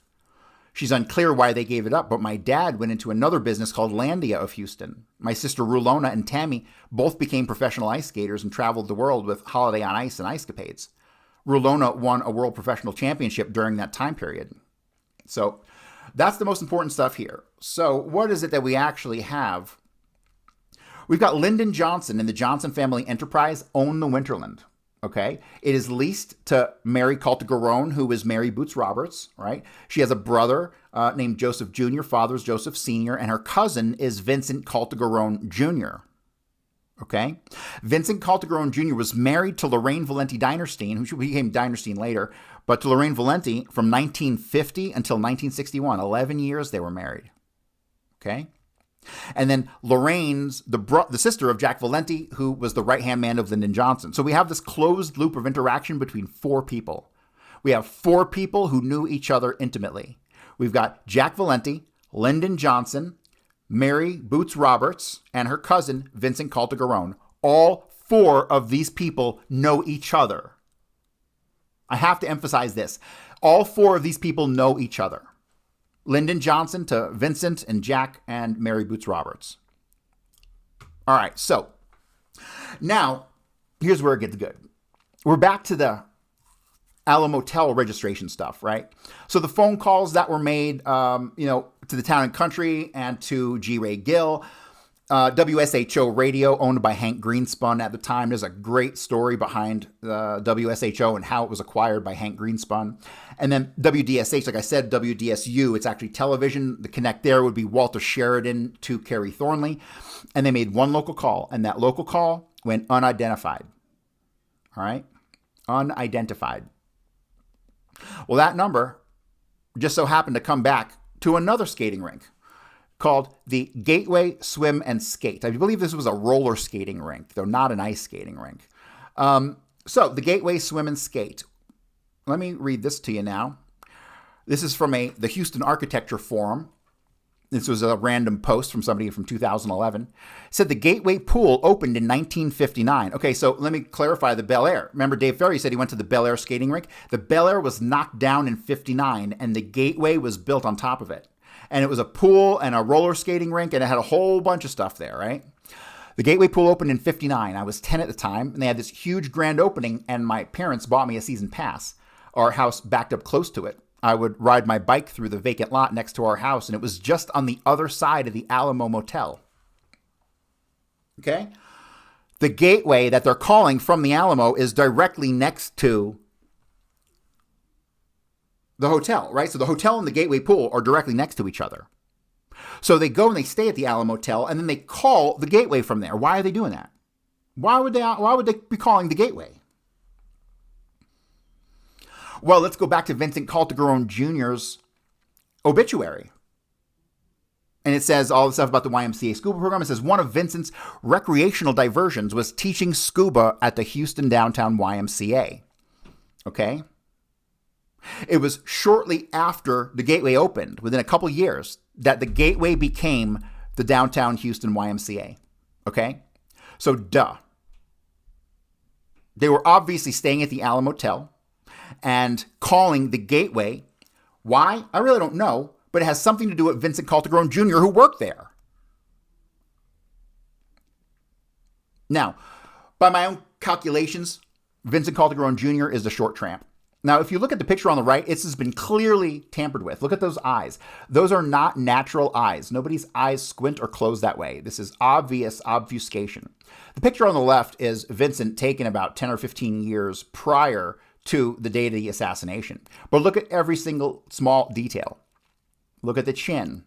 She's unclear why they gave it up, but my dad went into another business called Landia of Houston. My sister Rulona and Tammy both became professional ice skaters and traveled the world with Holiday on Ice and Ice Capades. Rulona won a world professional championship during that time period. So that's the most important stuff here. So what is it that we actually have? We've got Lyndon Johnson and the Johnson family enterprise own the Winterland. Okay. It is leased to Mary Calderon, who is Mary Boots Roberts, right? She has a brother named Joseph Jr., father's Joseph Sr., and her cousin is Vincent Calderon Jr. Okay. Vincent Calderon Jr. was married to Lorraine Valenti Dinerstein, who became Dinerstein later, but to Lorraine Valenti from 1950 until 1961. 11 years they were married. Okay. And then Lorraine's the sister of Jack Valenti, who was the right-hand man of Lyndon Johnson. So we have this closed loop of interaction between four people. We have four people who knew each other intimately. We've got Jack Valenti, Lyndon Johnson, Mary Boots Roberts, and her cousin, Vincent Calderon. All four of these people know each other. I have to emphasize this. All four of these people know each other. Lyndon Johnson to Vincent and Jack and Mary Boots Roberts. All right, so now here's where it gets good. We're back to the Motel registration stuff, right? So the phone calls that were made, to the Town and Country and to G. Ray Gill, WSHO Radio, owned by Hank Greenspun at the time. There's a great story behind WSHO and how it was acquired by Hank Greenspun. And then WDSH, like I said, WDSU, it's actually television. The connect there would be Walter Sheridan to Kerry Thornley. And they made one local call, and that local call went unidentified. All right? Unidentified. Well, that number just so happened to come back to another skating rink called the Gateway Swim and Skate. I believe this was a roller skating rink, though not an ice skating rink. So the Gateway Swim and Skate. Let me read this to you now. This is from the Houston Architecture Forum. This was a random post from somebody from 2011. It said the Gateway Pool opened in 1959. Okay, so let me clarify the Bel Air. Remember Dave Ferry said he went to the Bel Air skating rink? The Bel Air was knocked down in 59, and the Gateway was built on top of it. And it was a pool and a roller skating rink, and it had a whole bunch of stuff there, right? The Gateway Pool opened in 59. I was 10 at the time, and they had this huge grand opening, and my parents bought me a season pass. Our house backed up close to it. I would ride my bike through the vacant lot next to our house, and it was just on the other side of the Alamo Motel. Okay? The Gateway that they're calling from the Alamo is directly next to the hotel, right? So the hotel and the Gateway Pool are directly next to each other. So they go and they stay at the Alamo Motel, and then they call the Gateway from there. Why are they doing that? Why would they be calling the Gateway? Well, let's go back to Vincent Calderon Jr.'s obituary. And it says all the stuff about the YMCA scuba program. It says one of Vincent's recreational diversions was teaching scuba at the Houston downtown YMCA. Okay? It was shortly after the Gateway opened, within a couple years, that the Gateway became the downtown Houston YMCA. Okay? So, duh. They were obviously staying at the Alamo Motel and calling the Gateway. Why? I really don't know, but it has something to do with Vincent Calderon Jr., who worked there. Now, by my own calculations, Vincent Calderon Jr. is the short tramp. Now, if you look at the picture on the right, this has been clearly tampered with. Look at those eyes. Those are not natural eyes. Nobody's eyes squint or close that way. This is obvious obfuscation. The picture on the left is Vincent taken about 10 or 15 years prior to the date of the assassination. But look at every single small detail. Look at the chin.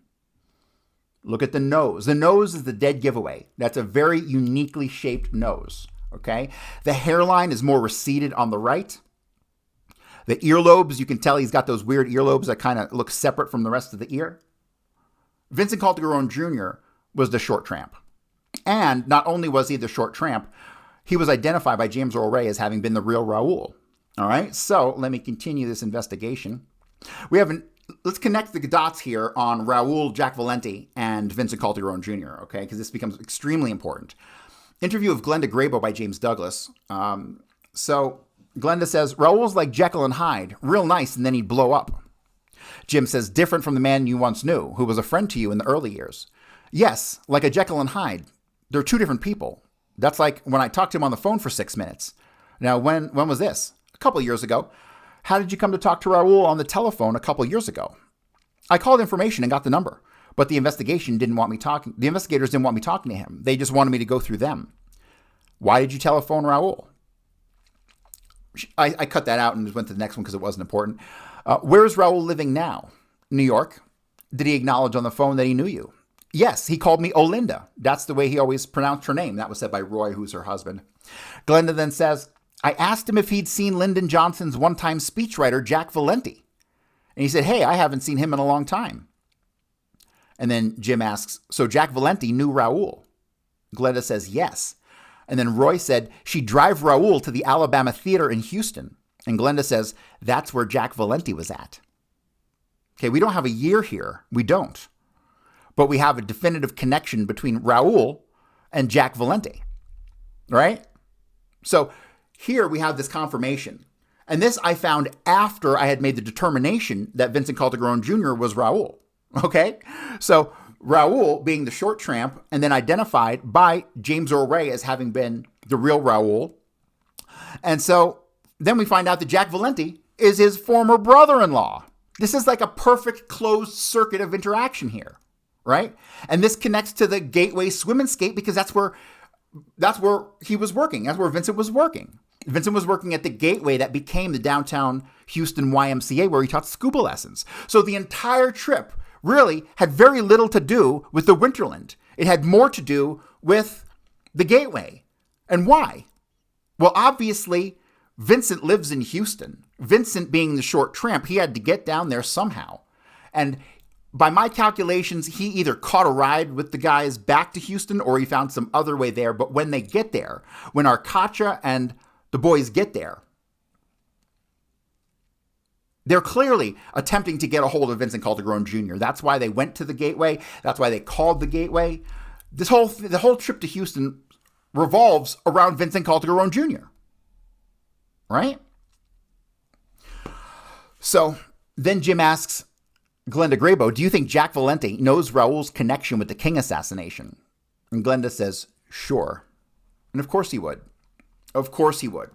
Look at the nose. The nose is the dead giveaway. That's a very uniquely shaped nose. Okay? The hairline is more receded on the right. The earlobes, you can tell he's got those weird earlobes that kind of look separate from the rest of the ear. Vincent Calderon Jr. was the short tramp. And not only was he the short tramp, he was identified by James Earl Ray as having been the real Raul. All right, so let me continue this investigation. Let's connect the dots here on Raul, Jack Valenti, and Vincent Calderon Jr., okay, because this becomes extremely important. Interview of Glenda Grabo by James Douglas. So Glenda says, Raul's like Jekyll and Hyde, real nice, and then he'd blow up. Jim says, different from the man you once knew, who was a friend to you in the early years. Yes, like a Jekyll and Hyde. They're two different people. That's like when I talked to him on the phone for 6 minutes. Now, when was this? A couple of years ago. How did you come to talk to Raul on the telephone a couple of years ago? I called information and got the number, but the investigators didn't want me talking to him. They just wanted me to go through them. Why did you telephone Raul? I cut that out and just went to the next one because it wasn't important. Where is Raul living now? New York. Did he acknowledge on the phone that he knew you? Yes, he called me Olinda. That's the way he always pronounced her name. That was said by Roy, who's her husband. Glenda then says, I asked him if he'd seen Lyndon Johnson's one-time speechwriter, Jack Valenti. And he said, hey, I haven't seen him in a long time. And then Jim asks, so Jack Valenti knew Raul? Glenda says, yes. And then Roy said, she'd drive Raul to the Alabama Theater in Houston. And Glenda says, that's where Jack Valenti was at. Okay, we don't have a year here. We don't. But we have a definitive connection between Raul and Jack Valenti. Right? So here we have this confirmation. And this I found after I had made the determination that Vincent Calderon Jr. was Raul. Okay? So Raul being the short tramp and then identified by James Earl Ray as having been the real Raul. And so then we find out that Jack Valenti is his former brother-in-law. This is like a perfect closed circuit of interaction here, right? And this connects to the Gateway Swim and Skate because that's where he was working. That's where Vincent was working. Vincent was working at the Gateway that became the downtown Houston YMCA where he taught scuba lessons. So the entire trip really had very little to do with the Winterland. It had more to do with the Gateway. And why? Well, obviously, Vincent lives in Houston. Vincent being the short tramp, he had to get down there somehow. And by my calculations, he either caught a ride with the guys back to Houston or he found some other way there. But when they get there, when Arcacha and the boys get there, they're clearly attempting to get a hold of Vincent Calderon Jr. That's why they went to the Gateway. That's why they called the Gateway. The whole trip to Houston revolves around Vincent Calderon Jr. Right? So then Jim asks Glenda Grabo, do you think Jack Valenti knows Raul's connection with the King assassination? And Glenda says, sure. And of course he would. Of course he would.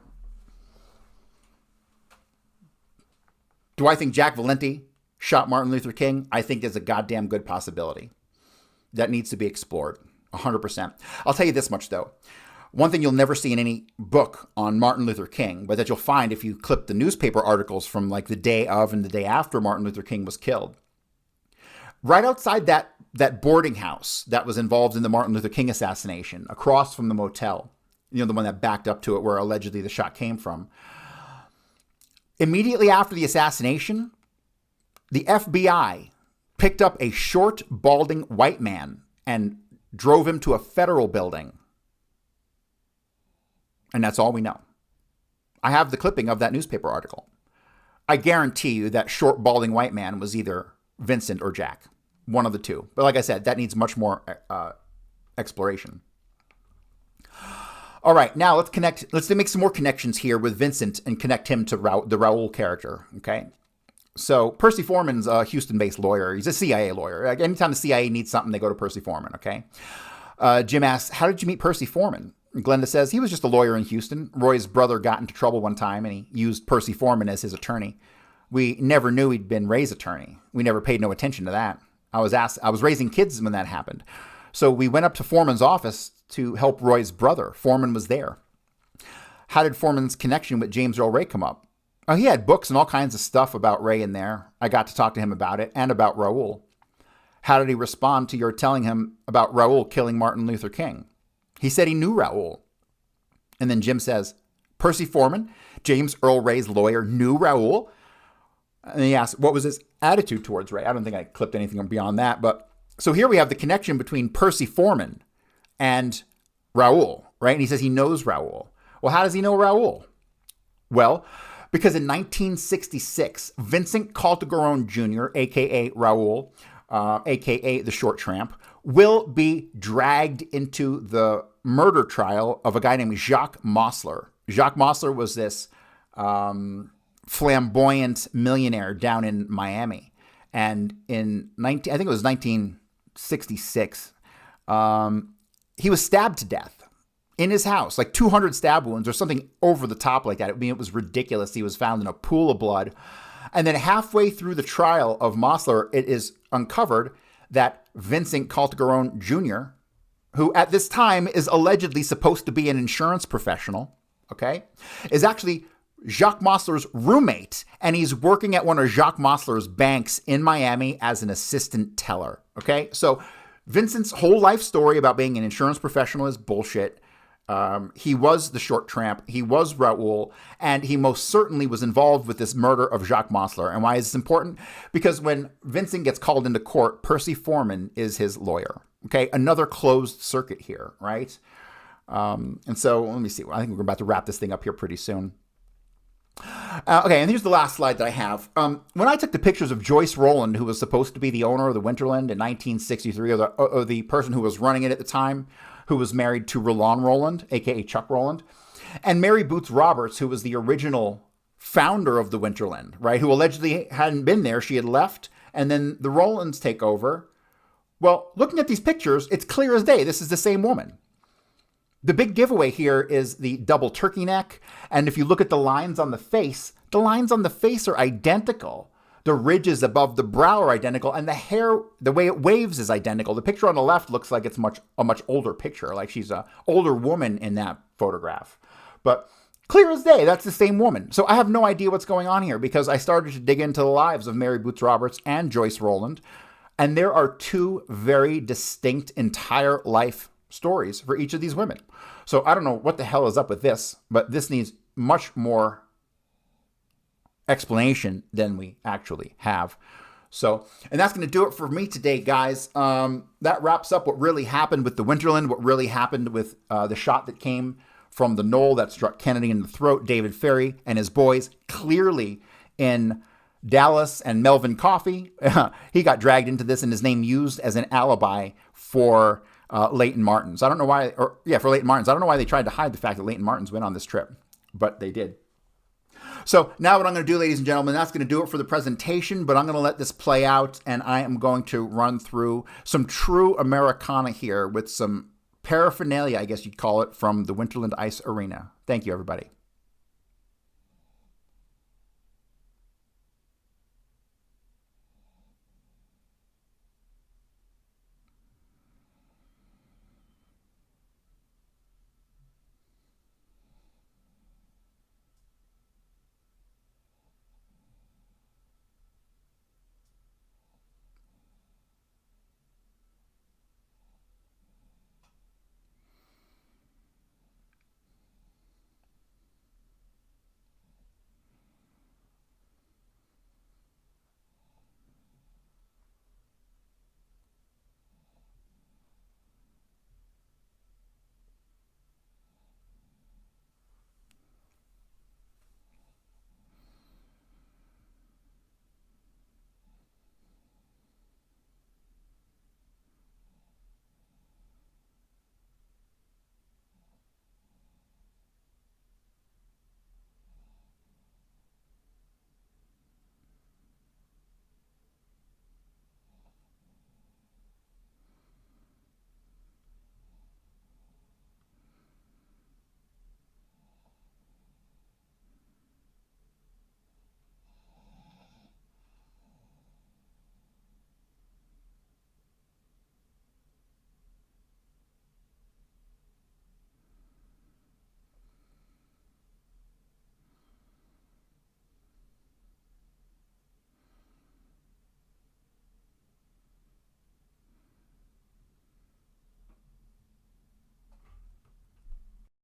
Do I think Jack Valenti shot Martin Luther King? I think there's a goddamn good possibility. That needs to be explored. 100%. I'll tell you this much, though. One thing you'll never see in any book on Martin Luther King, but that you'll find if you clip the newspaper articles from like the day of and the day after Martin Luther King was killed. Right outside that boarding house that was involved in the Martin Luther King assassination, across from the motel, the one that backed up to it where allegedly the shot came from. Immediately after the assassination, the FBI picked up a short, balding white man and drove him to a federal building. And that's all we know. I have the clipping of that newspaper article. I guarantee you that short, balding white man was either Vincent or Jack. One of the two. But like I said, that needs much more exploration. All right, now let's make some more connections here with Vincent and connect him to the Raul character, okay? So Percy Foreman's a Houston-based lawyer. He's a CIA lawyer. Like, anytime the CIA needs something, they go to Percy Foreman, okay? Jim asks, how did you meet Percy Foreman? Glenda says, he was just a lawyer in Houston. Roy's brother got into trouble one time, and he used Percy Foreman as his attorney. We never knew he'd been Ray's attorney. We never paid no attention to that. I was raising kids when that happened. So we went up to Foreman's office to help Roy's brother. Foreman was there. How did Foreman's connection with James Earl Ray come up? Oh, he had books and all kinds of stuff about Ray in there. I got to talk to him about it and about Raul. How did he respond to your telling him about Raul killing Martin Luther King? He said he knew Raul. And then Jim says, Percy Foreman, James Earl Ray's lawyer, knew Raul. And he asks, what was his attitude towards Ray? I don't think I clipped anything beyond that. But so here we have the connection between Percy Foreman and Raul, right? And he says he knows Raul. Well, how does he know Raul? Well, because in 1966, Vincent Calderon Jr., a.k.a. Raul, a.k.a. the Short Tramp, will be dragged into the murder trial of a guy named Jacques Mosler. Jacques Mosler was this flamboyant millionaire down in Miami. And in I think it was 1966, he was stabbed to death in his house, like 200 stab wounds or something over the top like that. I mean, it was ridiculous. He was found in a pool of blood. And then halfway through the trial of Mosler, it is uncovered that Vincent Calderon Jr., who at this time is allegedly supposed to be an insurance professional, okay, is actually Jacques Mosler's roommate, and he's working at one of Jacques Mosler's banks in Miami as an assistant teller, okay? So Vincent's whole life story about being an insurance professional is bullshit. He was the Short Tramp. He was Raul, and he most certainly was involved with this murder of Jacques Mosler. And why is this important? Because when Vincent gets called into court, Percy Foreman is his lawyer. Okay, another closed circuit here, right? And so let me see. I think we're about to wrap this thing up here pretty soon. Okay, and here's the last slide that I have. When I took the pictures of Joyce Roland, who was supposed to be the owner of the Winterland in 1963, or the person who was running it at the time, who was married to Roland, a.k.a. Chuck Roland, and Mary Boots Roberts, who was the original founder of the Winterland, right, who allegedly hadn't been there. She had left, and then the Rolands take over. Well, looking at these pictures, it's clear as day this is the same woman. The big giveaway here is the double turkey neck, and if you look at the lines on the face are identical. The ridges above the brow are identical, and the hair, the way it waves is identical. The picture on the left looks like it's a much older picture, like she's an older woman in that photograph. But clear as day, that's the same woman. So I have no idea what's going on here because I started to dig into the lives of Mary Boots Roberts and Joyce Roland, and there are two very distinct entire life stories for each of these women. So I don't know what the hell is up with this, but this needs much more explanation than we actually have. So, and that's going to do it for me today, guys. That wraps up what really happened with the Winterland, what really happened with the shot that came from the Knoll that struck Kennedy in the throat, David Ferry and his boys, clearly in Dallas, and Melvin Coffey. He got dragged into this and his name used as an alibi for Leighton Martins. I don't know why, for Leighton Martins. I don't know why they tried to hide the fact that Leighton Martins went on this trip, but they did. So now what I'm going to do, ladies and gentlemen, that's going to do it for the presentation, but I'm going to let this play out, and I am going to run through some true Americana here with some paraphernalia, I guess you'd call it, from the Winterland Ice Arena. Thank you, everybody.